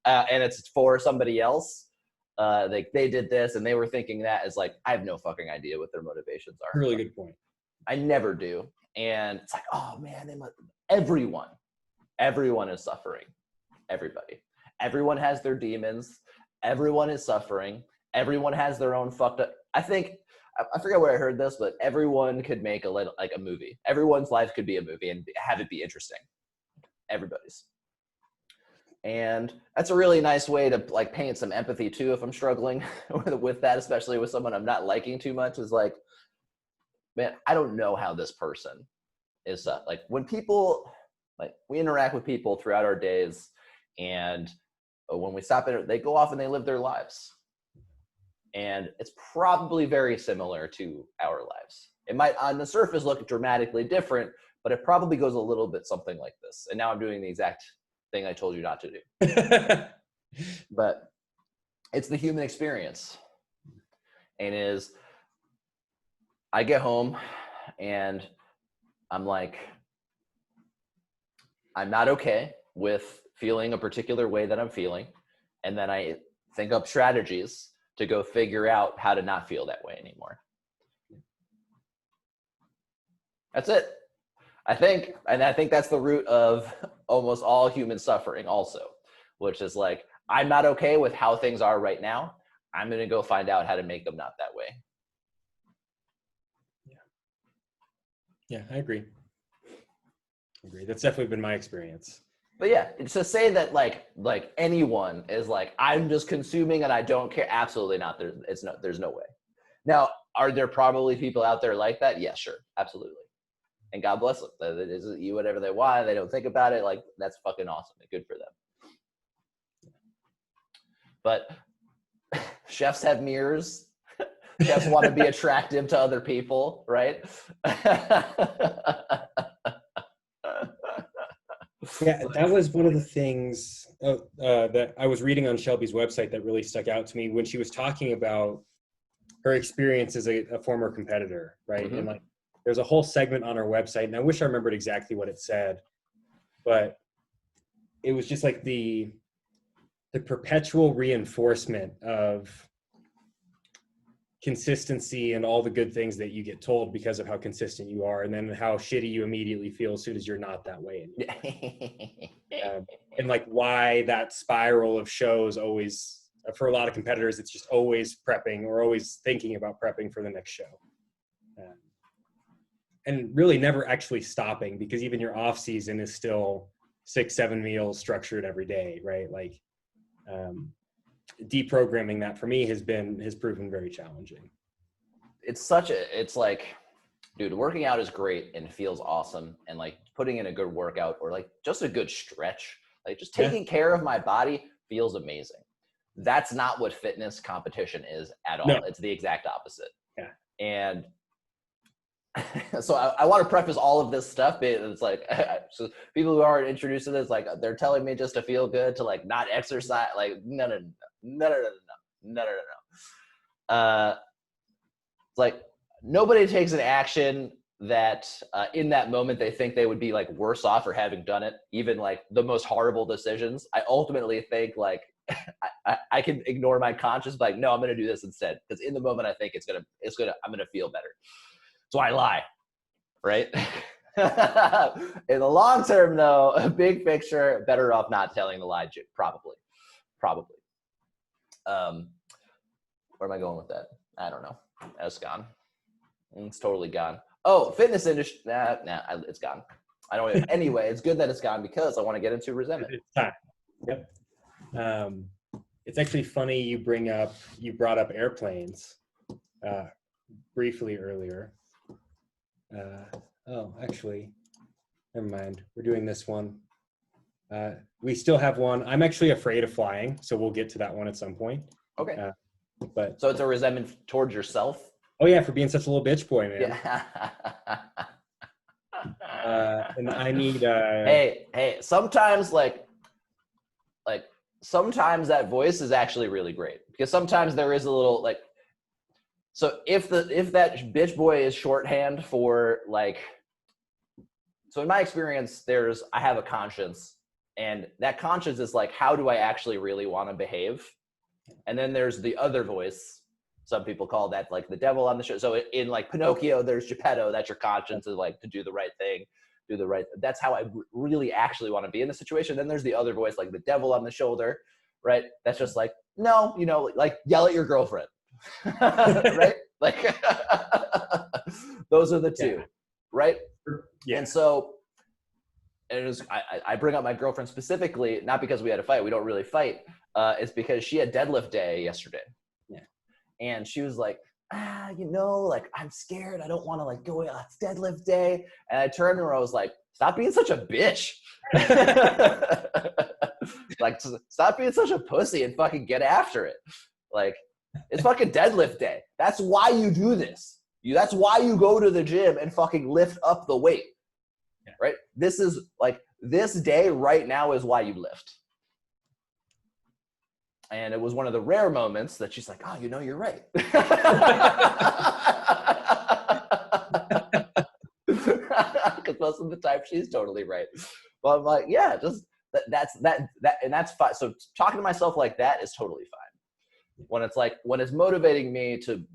And it's for somebody else. Like, they did this and they were thinking that, is like, I have no fucking idea what their motivations are. Really good point. I never do. And it's like, oh man, everyone is suffering. Everyone has their demons. Everyone is suffering. Everyone has their own fucked up. I forget where I heard this, but everyone could make a movie. Everyone's life could be a movie and have it be interesting. Everybody's. And that's a really nice way to like paint some empathy too, if I'm struggling with that, especially with someone I'm not liking too much, is like, man, I don't know how this person is like, when people, like, we interact with people throughout our days, and when we stop in, they go off and they live their lives. And it's probably very similar to our lives. It might on the surface look dramatically different, but it probably goes a little bit something like this. And now I'm doing the exact thing I told you not to do. But it's the human experience. And I get home and I'm like, I'm not okay with feeling a particular way that I'm feeling. And then I think up strategies to go figure out how to not feel that way anymore. That's it. I think that's the root of almost all human suffering also, which is like, I'm not okay with how things are right now. I'm going to go find out how to make them not that way. Yeah, I agree. That's definitely been my experience. But yeah, to say that like anyone is like, I'm just consuming and I don't care. Absolutely not. There's no way. Now, are there probably people out there like that? Yeah, sure. Absolutely. And God bless them. They just eat whatever they want. They don't think about it. Like, that's fucking awesome. Good for them. But chefs have mirrors. Chefs want to be attractive to other people, right? Yeah, that was one of the things that I was reading on Shelby's website that really stuck out to me when she was talking about her experience as a former competitor, right? Mm-hmm. And like, there's a whole segment on her website, and I wish I remembered exactly what it said, but it was just like the perpetual reinforcement of consistency and all the good things that you get told because of how consistent you are, and then how shitty you immediately feel as soon as you're not that way anymore. And like why that spiral of shows always, for a lot of competitors, it's just always prepping or always thinking about prepping for the next show, and really never actually stopping, because even your off season is still 6-7 meals structured every day, right? Like deprogramming that for me has proven very challenging. It's like, dude, working out is great and feels awesome, and like putting in a good workout or like just a good stretch, like just taking care of my body feels amazing. That's not what fitness competition is at all. No. It's the exact opposite. Yeah. And so I want to preface all of this stuff. It's like, so people who aren't introduced to this, like they're telling me just to feel good, to like not exercise. Like, no. It's like nobody takes an action that in that moment they think they would be like worse off for having done it, even like the most horrible decisions. I ultimately think like I can ignore my conscience, like, no, I'm going to do this instead. Because in the moment I think I'm going to feel better. So I lie, right? In the long term though, a big picture, better off not telling the lie, probably. Where am I going with that? I don't know. That's gone. It's totally gone. Oh, fitness industry. Nah, it's gone. I don't even, anyway, it's good that it's gone because I want to get into resentment. It's time. Yep. It's actually funny you brought up airplanes briefly earlier. Actually, never mind. We're doing this one. We still have one. I'm actually afraid of flying, so we'll get to that one at some point. Okay. But so it's a resentment towards yourself? Oh yeah, for being such a little bitch boy, man. Yeah. And I need Hey, sometimes sometimes that voice is actually really great, because sometimes there is a little like, so if that bitch boy is shorthand for like, so in my experience, I have a conscience, and that conscience is like, how do I actually really want to behave? And then there's the other voice. Some people call that like the devil on the show. So in like Pinocchio, there's Geppetto. That's your conscience, is like to do the right thing, that's how I really actually want to be in the situation. Then there's the other voice, like the devil on the shoulder, right? That's just like, no, like yell at your girlfriend, right? Like those are the two, yeah. Right? Yeah. And so I bring up my girlfriend specifically, not because we had a fight. We don't really fight. It's because she had deadlift day yesterday. Yeah. And she was like, like, I'm scared. I don't want to like go, it's deadlift day. And I turned to her, I was like, stop being such a bitch. Like, stop being such a pussy and fucking get after it. Like, it's fucking deadlift day. That's why you do this. That's why you go to the gym and fucking lift up the weight. Yeah. Right? This is like, this day right now is why you lift. And it was one of the rare moments that she's like, oh, you're right. Because most of the time she's totally right. But I'm like, yeah, just that's fine. So talking to myself like that is totally fine. When it's motivating me to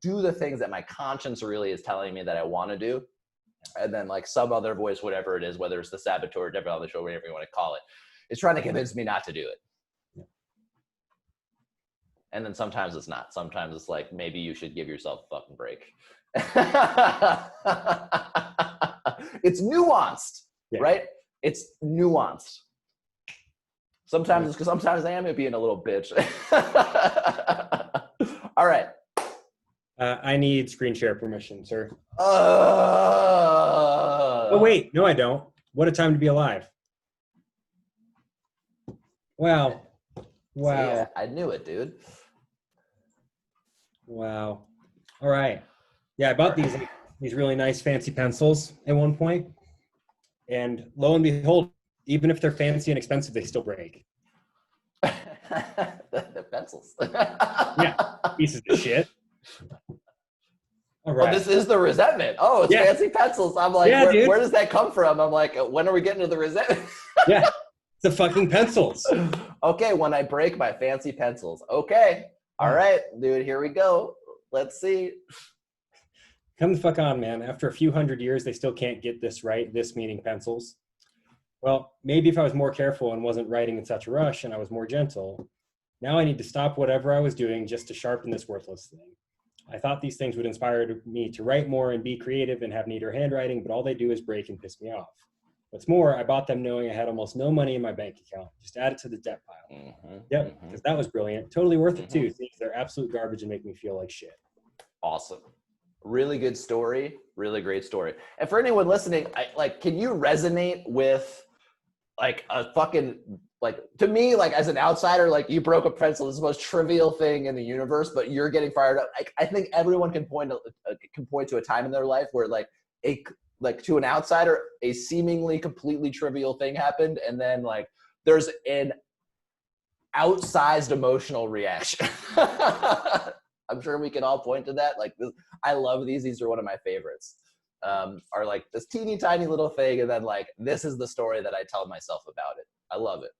do the things that my conscience really is telling me that I want to do, and then like some other voice, whatever it is, whether it's the saboteur, devil on the show, whatever you want to call it, is trying to convince me not to do it. And then sometimes it's not. Sometimes it's like, maybe you should give yourself a fucking break. It's nuanced, yeah. Right? It's nuanced. Sometimes I am being a little bitch. All right. I need screen share permission, sir. Oh Oh, wait. No, I don't. What a time to be alive. Wow. Wow. See, I knew it, dude. Wow. All right. Yeah, I bought these really nice fancy pencils at one point. And lo and behold, even if they're fancy and expensive, they still break. The pencils. Yeah. Pieces of shit. All Oh, right. this is the resentment. Oh, it's Yeah. fancy pencils. I'm like, Yeah, dude. where does that come from? I'm like, when are we getting to the resentment? Yeah. It's the fucking pencils. Okay, when I break my fancy pencils. Okay. All right, dude, here we go. Let's see. Come the fuck on, man. After a few hundred years, they still can't get this right, this meaning pencils. Well, maybe if I was more careful and wasn't writing in such a rush and I was more gentle, now I need to stop whatever I was doing just to sharpen this worthless thing. I thought these things would inspire me to write more and be creative and have neater handwriting, but all they do is break and piss me off. What's more, I bought them knowing I had almost no money in my bank account. Just add it to the debt pile. Yep, because that was brilliant. Totally worth it too. Things they're absolute garbage and make me feel like shit. Awesome. Really good story. Really great story. And for anyone listening, can you resonate with like a fucking, like, to me, like as an outsider, like you broke a pencil, this is the most trivial thing in the universe, but you're getting fired up. Like, I think everyone can point to a time in their life where to an outsider, a seemingly completely trivial thing happened. And then like, there's an outsized emotional reaction. I'm sure we can all point to that. Like, I love these. These are one of my favorites. Are like this teeny tiny little thing, and then like this is the story that I tell myself about it. I love it.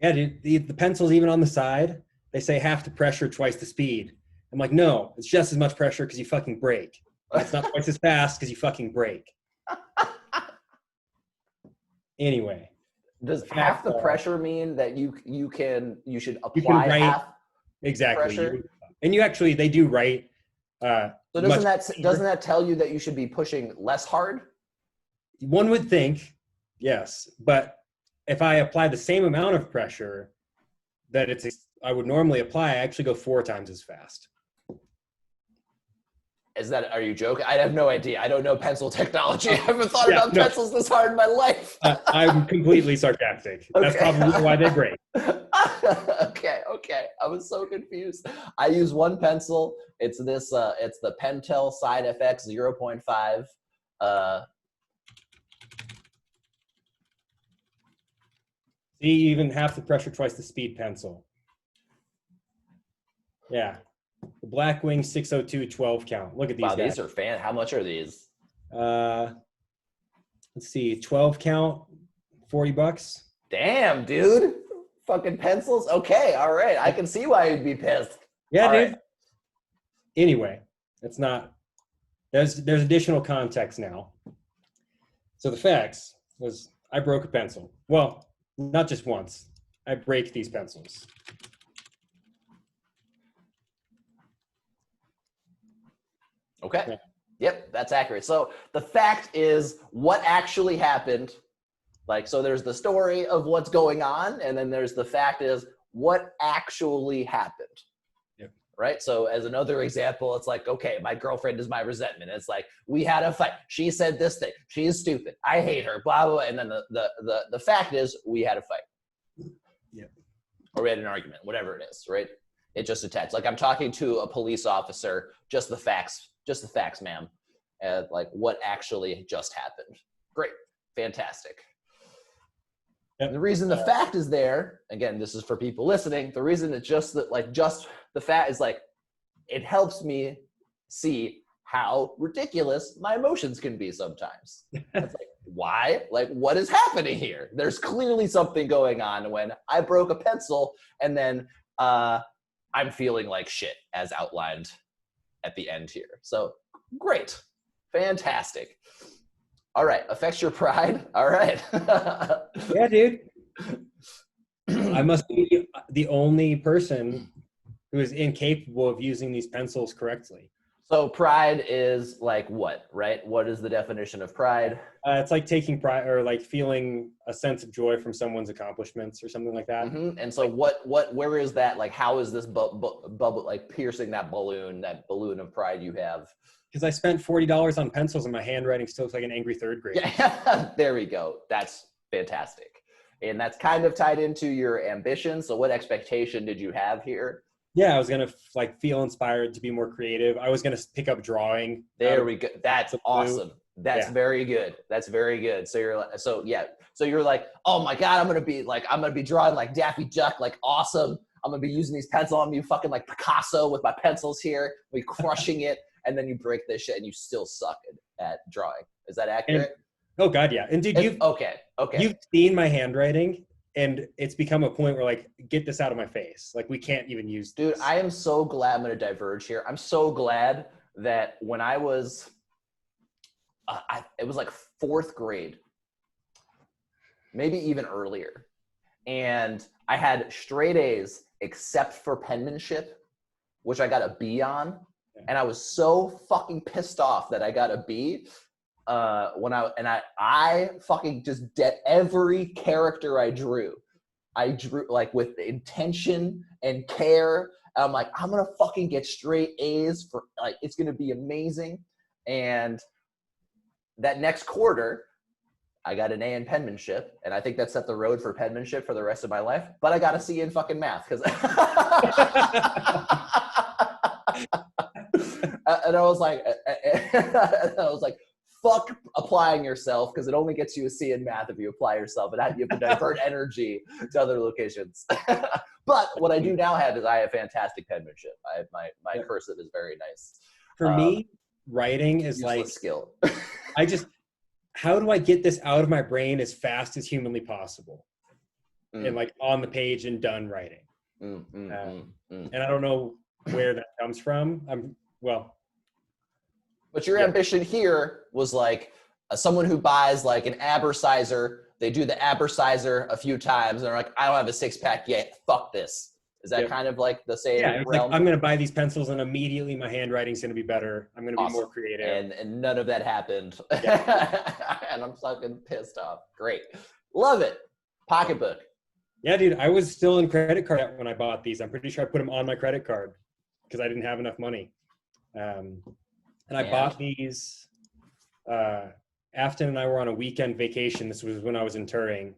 Yeah, dude, the pencils even on the side, they say half the pressure, twice the speed. I'm like, no, it's just as much pressure because you fucking break. It's not twice as fast because you fucking break. Anyway. Does half the pressure mean that you should apply you can write, half exactly pressure? And you actually, they do write. So doesn't that tell you that you should be pushing less hard? One would think, yes, but if I apply the same amount of pressure that I would normally apply, I actually go 4 times as fast. Are you joking? I have no idea. I don't know pencil technology. I haven't thought about pencils this hard in my life. I'm completely sarcastic. Okay. That's probably why they break. Okay. I was so confused. I use one pencil. It's this. It's the Pentel Side FX 0.5. See, even half the pressure, twice the speed pencil. Yeah. The Blackwing 602 12 count. Look at these guys. These are how much are these? Let's see, 12 count, $40. Damn, dude. Fucking pencils. Okay, all right. I can see why you'd be pissed. Yeah, all dude. Right. Anyway, it's not. There's additional context now. So the facts was I broke a pencil. Well, not just once. I break these pencils. Okay. Yeah. Yep, that's accurate. So the fact is what actually happened. Like, so there's the story of what's going on, and then there's the fact is what actually happened. Yep. Right? So as another example, it's like, okay, my girlfriend is my resentment. It's like, we had a fight. She said this thing. She is stupid. I hate her, blah, blah, blah. And then the fact is we had a fight. Yeah. Or we had an argument, whatever it is, right? It just attached. Like I'm talking to a police officer, just the facts, ma'am. Like what actually just happened. Great. Fantastic. Yep. The reason the fact is there, again, this is for people listening, the reason it's just the fact is like, it helps me see how ridiculous my emotions can be sometimes. It's like, why? Like, what is happening here? There's clearly something going on when I broke a pencil and then I'm feeling like shit as outlined at the end here. So great. Fantastic. All right. Affects your pride. All right. Yeah, dude. I must be the only person who is incapable of using these pencils correctly. So pride is like what, right? What is the definition of pride? It's like taking pride or like feeling a sense of joy from someone's accomplishments or something like that. And so Like, where is that? Like, how is this bubble, like piercing that balloon of pride you have? because I spent $40 on pencils and my handwriting still looks like an angry third grader. Yeah, there we go. That's fantastic. And that's kind of tied into your ambition. So what expectation did you have here? Yeah, I was gonna like feel inspired to be more creative. I was gonna pick up drawing. There we go. That's awesome. That's Yeah. very good. That's very good. So you're like, so you're like, oh my God, I'm gonna be drawing like Daffy Duck, like awesome. I'm gonna be using these pencils. I'm gonna be fucking like Picasso with my pencils here, be crushing it, and then you break this shit and you still suck at drawing. Is that accurate? Oh God, yeah. And dude, okay. You've seen my handwriting, and it's become a point where like, get this out of my face. Like we can't even use this. Dude, I am so glad. I'm going to diverge here. I'm so glad that when I was, it was like 4th grade, maybe even earlier. And I had straight A's except for penmanship, which I got a B on. And I was so fucking pissed off that I got a B. I fucking just did every character I drew like with intention and care. And I'm like, I'm gonna fucking get straight A's for like, it's gonna be amazing. And that next quarter, I got an A in penmanship, and I think that set the road for penmanship for the rest of my life. But I got a C in fucking math because, and I was like, fuck applying yourself because it only gets you a C in math if you apply yourself, and you have to divert energy to other locations. But what I do now have is I have fantastic penmanship. I have my cursive is very nice. For me, writing is like skill. How do I get this out of my brain as fast as humanly possible? And like on the page and done writing. And I don't know where that comes from. But your ambition here was like someone who buys like an Abersizer. They do the Abersizer a few times, and they're like, I don't have a 6-pack yet. Fuck this. Is that kind of like the same realm? Like, I'm going to buy these pencils, and immediately my handwriting's going to be better. I'm going to be more creative. And none of that happened. And I'm fucking pissed off. Great. Love it. Pocketbook. Yeah, dude. I was still in credit card debt when I bought these. I'm pretty sure I put them on my credit card because I didn't have enough money. And I bought these. Afton and I were on a weekend vacation. This was when I was in Turing.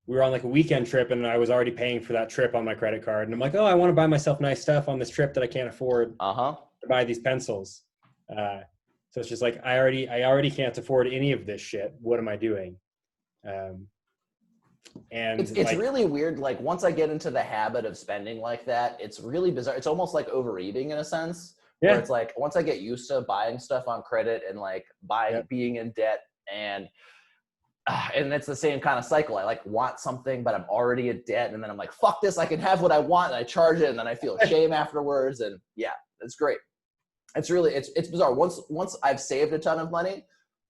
We were on like a weekend trip, and I was already paying for that trip on my credit card. And I'm like, oh, I want to buy myself nice stuff on this trip that I can't afford to buy these pencils. So it's just like, I already can't afford any of this shit. What am I doing? And it's like, really weird. Like once I get into the habit of spending like that, it's really bizarre. It's almost like overeating in a sense. Yeah. Where it's like, once I get used to buying stuff on credit and like being in debt and it's the same kind of cycle. I like want something, but I'm already in debt. And then I'm like, fuck this. I can have what I want. And I charge it. And then I feel shame afterwards. And yeah, it's great. It's really, it's bizarre. Once I've saved a ton of money,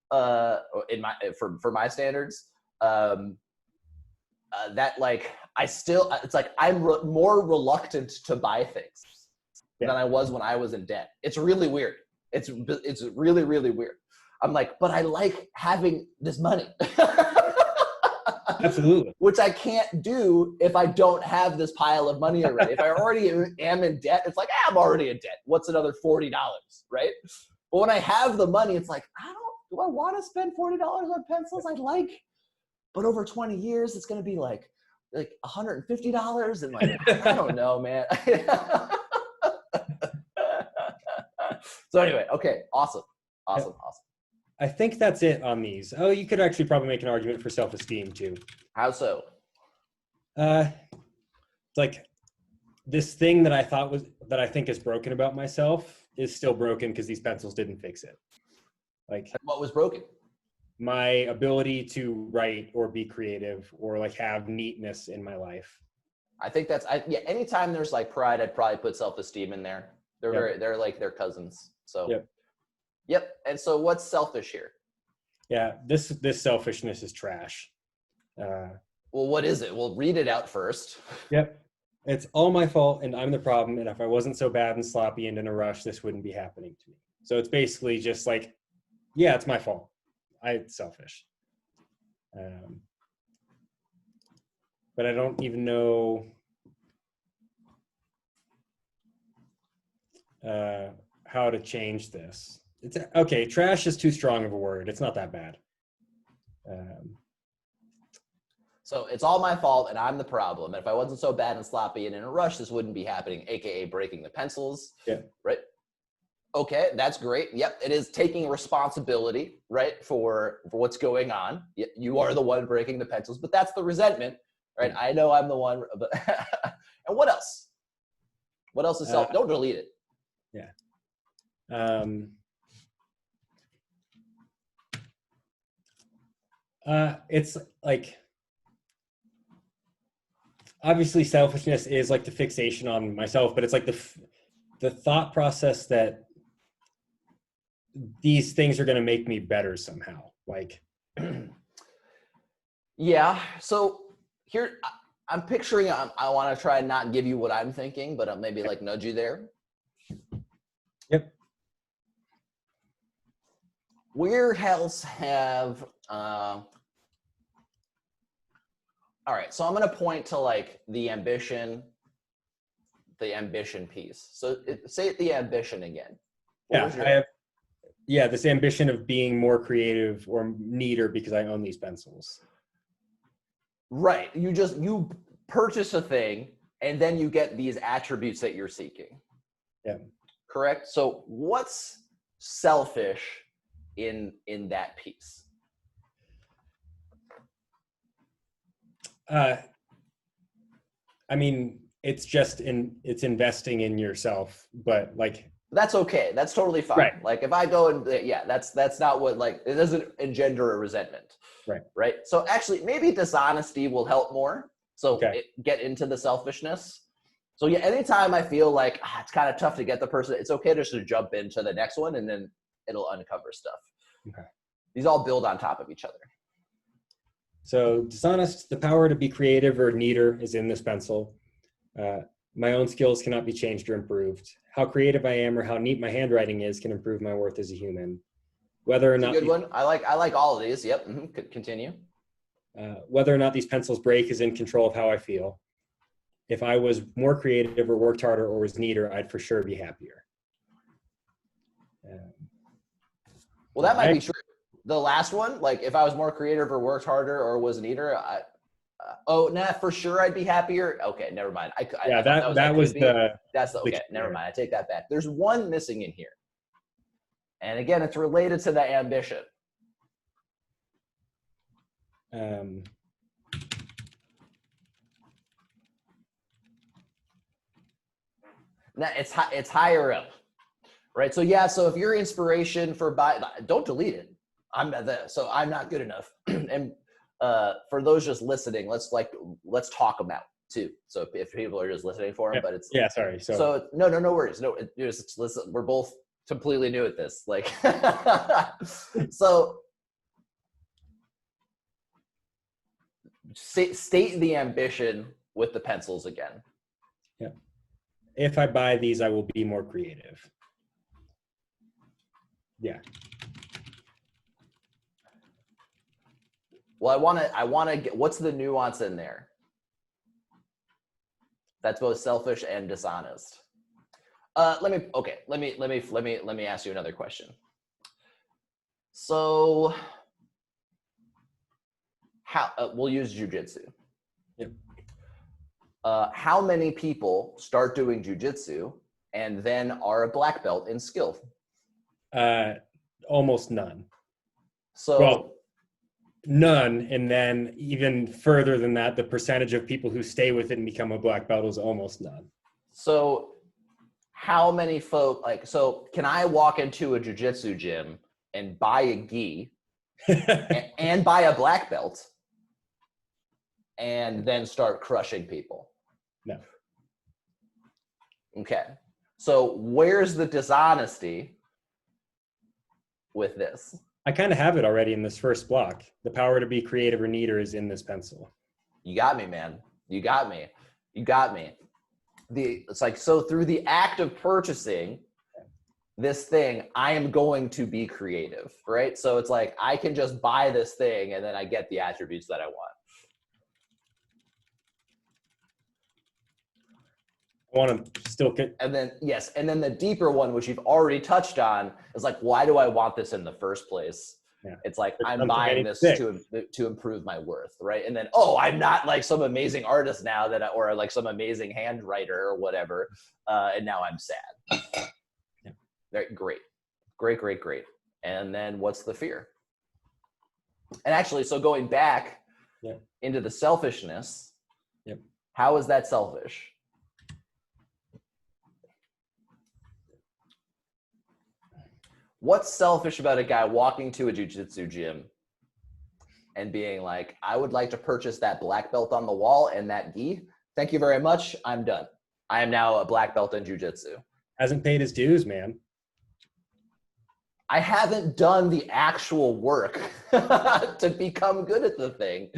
for my standards, that like, it's like, I'm more reluctant to buy things than I was when I was in debt. It's really weird. It's really, really weird. I'm like, but I like having this money. Absolutely. Which I can't do if I don't have this pile of money already. If I already am in debt, it's like, I'm already in debt. What's another $40, right? But when I have the money, it's like, do I want to spend $40 on pencils? I'd like, but over 20 years, it's going to be like $150. And like, I don't know, man. So anyway, okay, awesome. I think that's it on these. Oh, you could actually probably make an argument for self-esteem too. How so? Like this thing that I think is broken about myself is still broken because these pencils didn't fix it. Like what was broken? My ability to write or be creative or like have neatness in my life. I think anytime there's like pride, I'd probably put self-esteem in there. They're like their cousins. So Yep. And so what's selfish here? Yeah, this selfishness is trash. Well, what is it? We'll read it out first. Yep. It's all my fault and I'm the problem. And if I wasn't so bad and sloppy and in a rush, this wouldn't be happening to me. So it's basically just like, yeah, it's my fault. It's selfish. But I don't even know how to change this. It's okay. Trash is too strong of a word. It's not that bad. So it's all my fault and I'm the problem. And if I wasn't so bad and sloppy and in a rush, this wouldn't be happening, AKA breaking the pencils. Yeah. Right. Okay, that's great. Yep, it is taking responsibility, right, for what's going on. You are the one breaking the pencils, but that's the resentment, right? I know I'm the one. But and what else? What else is self? Don't delete it. Yeah. It's like, obviously selfishness is like the fixation on myself, but it's like the thought process that these things are going to make me better somehow. Like, yeah. So here, I'm picturing, I want to try and not give you what I'm thinking, but I'll maybe like nudge you there. Yep. Where else have, all right, so I'm going to point to like the ambition piece. So say it, the ambition again. This ambition of being more creative or neater because I own these pencils. Right. You purchase a thing and then you get these attributes that you're seeking. Yeah. Correct? So what's selfish in that piece? I mean, it's investing in yourself, but like, that's okay. That's totally fine. Right. Like if I go and that's not what, like, it doesn't engender a resentment. Right. Right. So actually maybe dishonesty will help more. So get into the selfishness. So yeah, anytime I feel like it's kind of tough to get the person, it's okay just to jump into the next one and then it'll uncover stuff. Okay. These all build on top of each other. So dishonest, the power to be creative or neater is in this pencil. My own skills cannot be changed or improved. How creative I am or how neat my handwriting is can improve my worth as a human. Whether or not good one. I like all of these. Yep. Continue. Whether or not these pencils break is in control of how I feel. If I was more creative or worked harder or was neater, I'd for sure be happier. Well, that might be true. The last one, like if I was more creative or worked harder or was neater, for sure I'd be happier. Okay, never mind. Never mind. I take that back. There's one missing in here. And again, it's related to the ambition. Now it's higher up, right? So yeah, so if your inspiration don't delete it. I'm not good enough. And for those just listening, let's talk them out too. So if people are just listening for them, but it's sorry. So no worries. No, just listen. We're both completely new at this. Like, so state the ambition with the pencils again. Yeah. If I buy these, I will be more creative. Yeah. Well, I want to get, what's the nuance in there? That's both selfish and dishonest. Let me ask you another question. So we'll use jujitsu. Yep. How many people start doing jujitsu and then are a black belt in skill? Almost none. So none, and then even further than that, the percentage of people who stay with it and become a black belt is almost none. So how many folk, so can I walk into a jiu-jitsu gym and buy a gi and buy a black belt and then start crushing people? No. Okay. So where's the dishonesty with this? I kind of have it already in this first block. The power to be creative or neater is in this pencil. You got me, man. You got me. it's like, so through the act of purchasing this thing, I am going to be creative, right? So it's like, I can just buy this thing and then I get the attributes that I want. I want to still get. And then, yes, and then the deeper one, which you've already touched on, is like, why do I want this in the first place? Yeah. It's like, There's I'm something I buying need this to to improve my worth, right? And then, oh, I'm not like some amazing artist now or like some amazing handwriter or whatever, and now I'm sad. Yeah. Great. And then what's the fear? And actually, so going back into the selfishness, how is that selfish? What's selfish about a guy walking to a jiu-jitsu gym and being like, I would like to purchase that black belt on the wall and that gi. Thank you very much. I'm done. I am now a black belt in jiu-jitsu. Hasn't paid his dues, man. I haven't done the actual work to become good at the thing.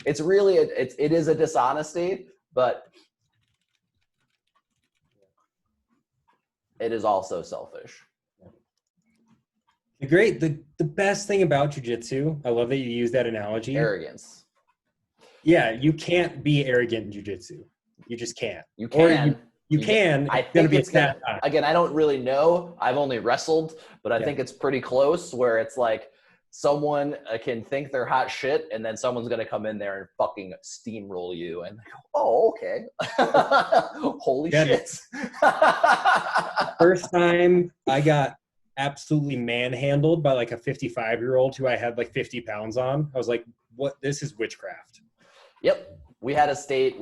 It's really, it is a dishonesty, but it is also selfish. The best thing about jiu-jitsu, I love that you use that analogy. Arrogance. Yeah, you can't be arrogant in jiu-jitsu. You just can't. You can. Or you can. I think it's gonna, again, I don't really know. I've only wrestled, but I think it's pretty close where it's like someone can think they're hot shit and then someone's going to come in there and fucking steamroll you and go, oh, okay. Holy shit. First time I got absolutely manhandled by like a 55-year-old who I had like 50 pounds on. I was like, what? This is witchcraft. Yep. We had a state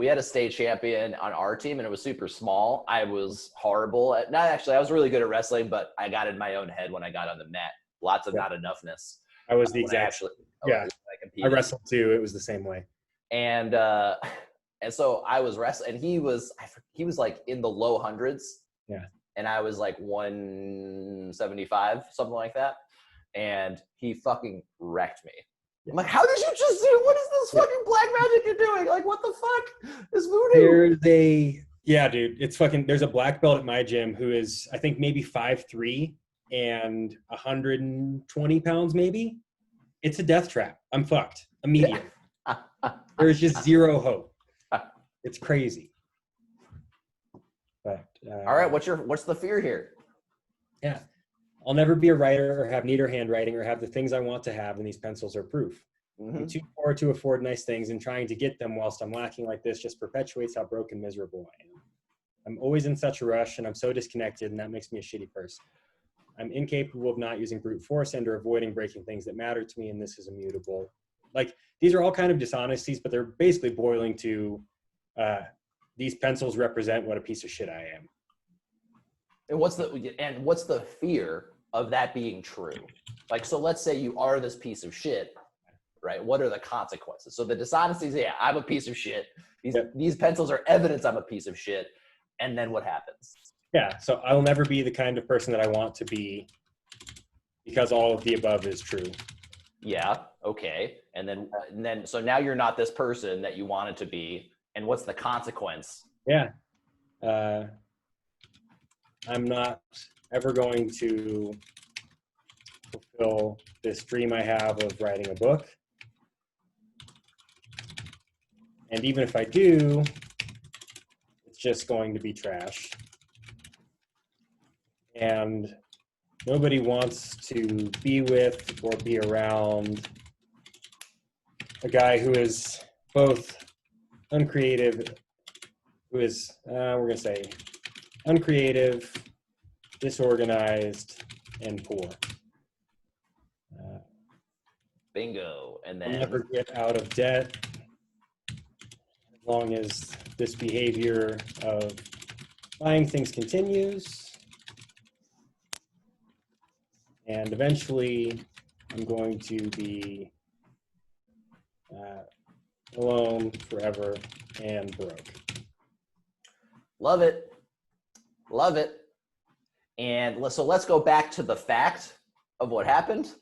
champion on our team and it was super small. I was horrible at, not actually, I was really good at wrestling, but I got in my own head when I got on the mat. Lots of not enoughness. I was the exact, I wrestled too. It was the same way. And so I was wrestling and he was like in the low hundreds. Yeah. And I was like 175, something like that. And he fucking wrecked me. I'm like, how did you just do? What is this fucking black magic you're doing? Like, what the fuck is voodoo? Dude, it's fucking, there's a black belt at my gym who is, I think maybe 5'3" and 120 pounds maybe. It's a death trap. I'm fucked immediately. There's just zero hope. It's crazy. But all right, what's the fear here? Yeah. I'll never be a writer or have neater handwriting or have the things I want to have, and these pencils are proof. Mm-hmm. I'm too poor to afford nice things, and trying to get them whilst I'm lacking like this just perpetuates how broken, miserable I am. I'm always in such a rush, and I'm so disconnected, and that makes me a shitty person. I'm incapable of not using brute force and or avoiding breaking things that matter to me, and this is immutable. Like, these are all kind of dishonesties, but they're basically boiling to these pencils represent what a piece of shit I am. And what's the fear of that being true? Like, so let's say you are this piece of shit, right? What are the consequences? So the dishonesties, yeah, I'm a piece of shit. These pencils are evidence I'm a piece of shit. And then what happens? Yeah, so I'll never be the kind of person that I want to be because all of the above is true. Yeah, okay. And then so now you're not this person that you wanted to be. And what's the consequence? Yeah. I'm not ever going to fulfill this dream I have of writing a book. And even if I do, it's just going to be trash. And nobody wants to be with or be around a guy who is both uncreative, who is, we're going to say, uncreative, disorganized, and poor. Bingo. And then I'll never get out of debt as long as this behavior of buying things continues. And eventually, I'm going to be alone forever and broke. Love it. Love it. And so let's go back to the fact of what happened.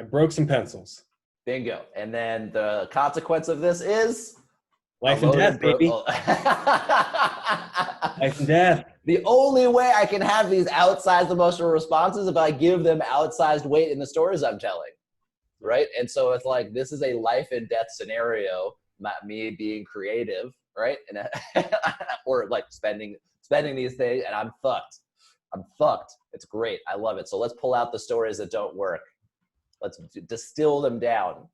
I broke some pencils. Bingo. And then the consequence of this is Life A and loaded death, baby. Life and death. The only way I can have these outsized emotional responses if I give them outsized weight in the stories I'm telling, right? And so it's like this is a life and death scenario, not me being creative, right? And or like spending these things, and I'm fucked. I'm fucked. It's great. I love it. So let's pull out the stories that don't work. Let's distill them down.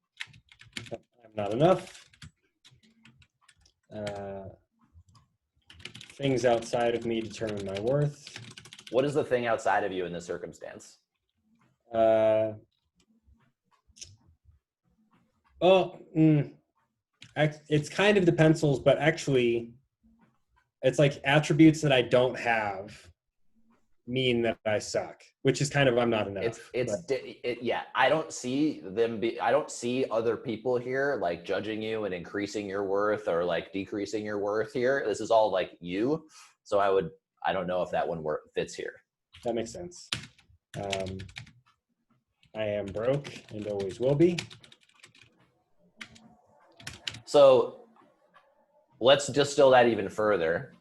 I'm not enough. Things outside of me determine my worth. What is the thing outside of you in this circumstance? It's kind of the pencils, but actually, it's like attributes that I don't have mean that I suck, which is kind of I'm not enough. Yeah. I don't see I don't see other people here like judging you and increasing your worth or like decreasing your worth here. This is all like you. So I don't know if that one fits here. That makes sense. I am broke and always will be. So let's distill that even further.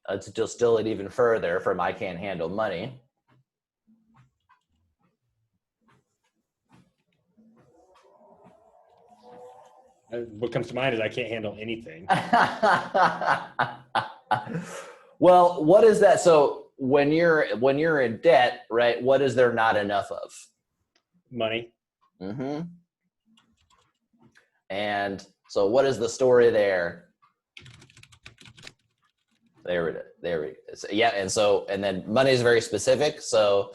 Let's distill it even further from I can't handle money. What comes to mind is I can't handle anything. Well, what is that? So when you're in debt, right? What is there not enough of? Money. Mm-hmm. And so what is the story there? There it is. Yeah, and then money is very specific. So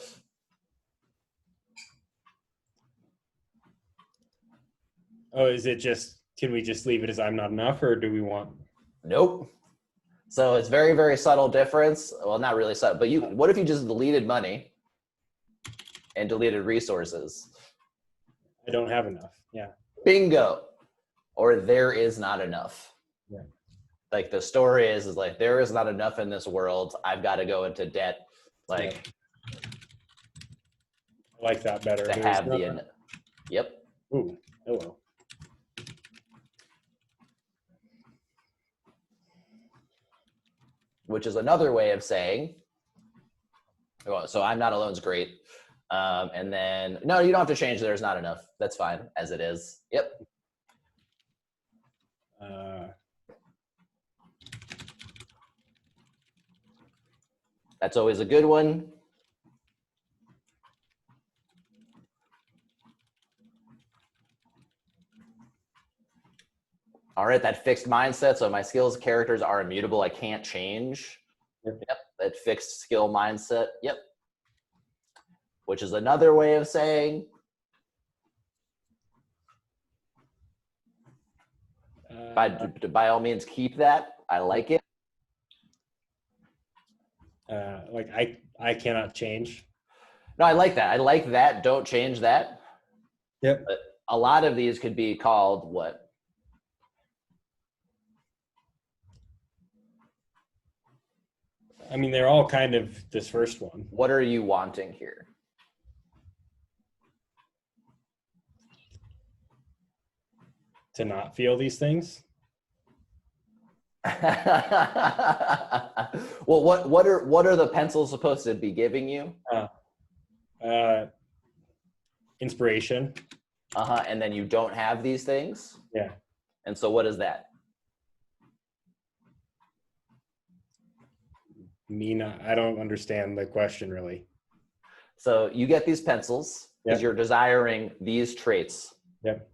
is it just, can we just leave it as I'm not enough, or do we want? Nope. So it's very, very subtle difference. Well, not really subtle, but what if you just deleted money and deleted resources? I don't have enough. Yeah. Bingo. Or there is not enough. Yeah. Like the story is like, there is not enough in this world. I've got to go into debt. Like, I like that better. To have the, yep. Ooh, hello. Which is another way of saying, so I'm not alone's great. And then, no, you don't have to change there's not enough. That's fine as it is. Yep. That's always a good one. All right, that fixed mindset. So my skills characters are immutable. I can't change. Yep, that fixed skill mindset. Yep. Which is another way of saying by all means keep that. I like it. Like I cannot change. No, I like that. I like that. Don't change that. Yep. But a lot of these could be called what? I mean, they're all kind of this first one. What are you wanting here? To not feel these things. Well, what are the pencils supposed to be giving you? Inspiration. And then you don't have these things? Yeah. And so what is that? I don't understand the question really. So you get these pencils because Yep. you're desiring these traits. Yep.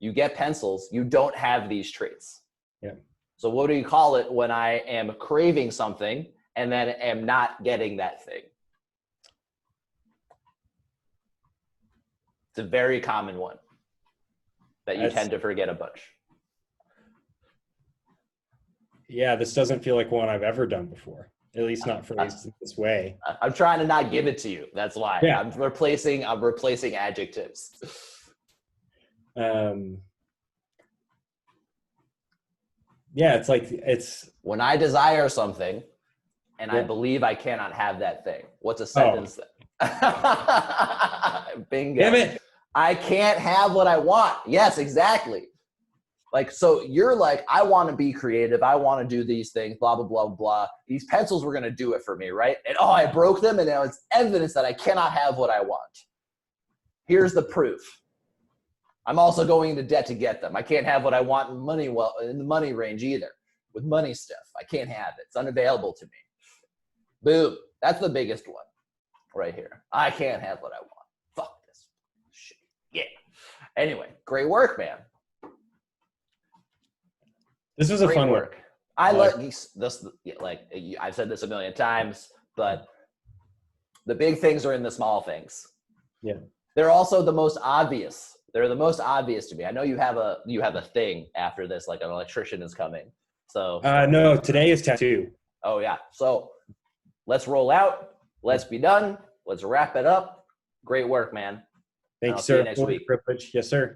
You get pencils, you don't have these traits. Yep. So what do you call it when I am craving something and then am not getting that thing? It's a very common one that you tend to forget a bunch. Yeah, this doesn't feel like one I've ever done before. At least not phrased in this way. I'm trying to not give it to you. That's why. Yeah. I'm replacing adjectives. Yeah, it's like when I desire something and Yeah. I believe I cannot have that thing. What's a sentence? Bingo. Damn it. I can't have what I want. Yes, exactly. Like, so you're like, I want to be creative. I want to do these things, blah, blah, blah, blah. These pencils were going to do it for me, right? And oh, I broke them, and now it's evidence that I cannot have what I want. Here's the proof. I'm also going into debt to get them. I can't have what I want in the money range either. With money stuff, I can't have it. It's unavailable to me. Boom. That's the biggest one right here. I can't have what I want. Fuck this shit. Yeah. Anyway, great work, man. This was a Great fun work. one. I like this. Like I've said this a million times, but the big things are in the small things. Yeah. They're also the most obvious. They're the most obvious to me. I know you have a thing after this, like an electrician is coming. So No, today is tattoo. oh yeah. So let's roll out. Let's be done. Let's wrap it up. Great work, man. Thank I'll you, see you sir. next What a week. privilege. Yes, sir.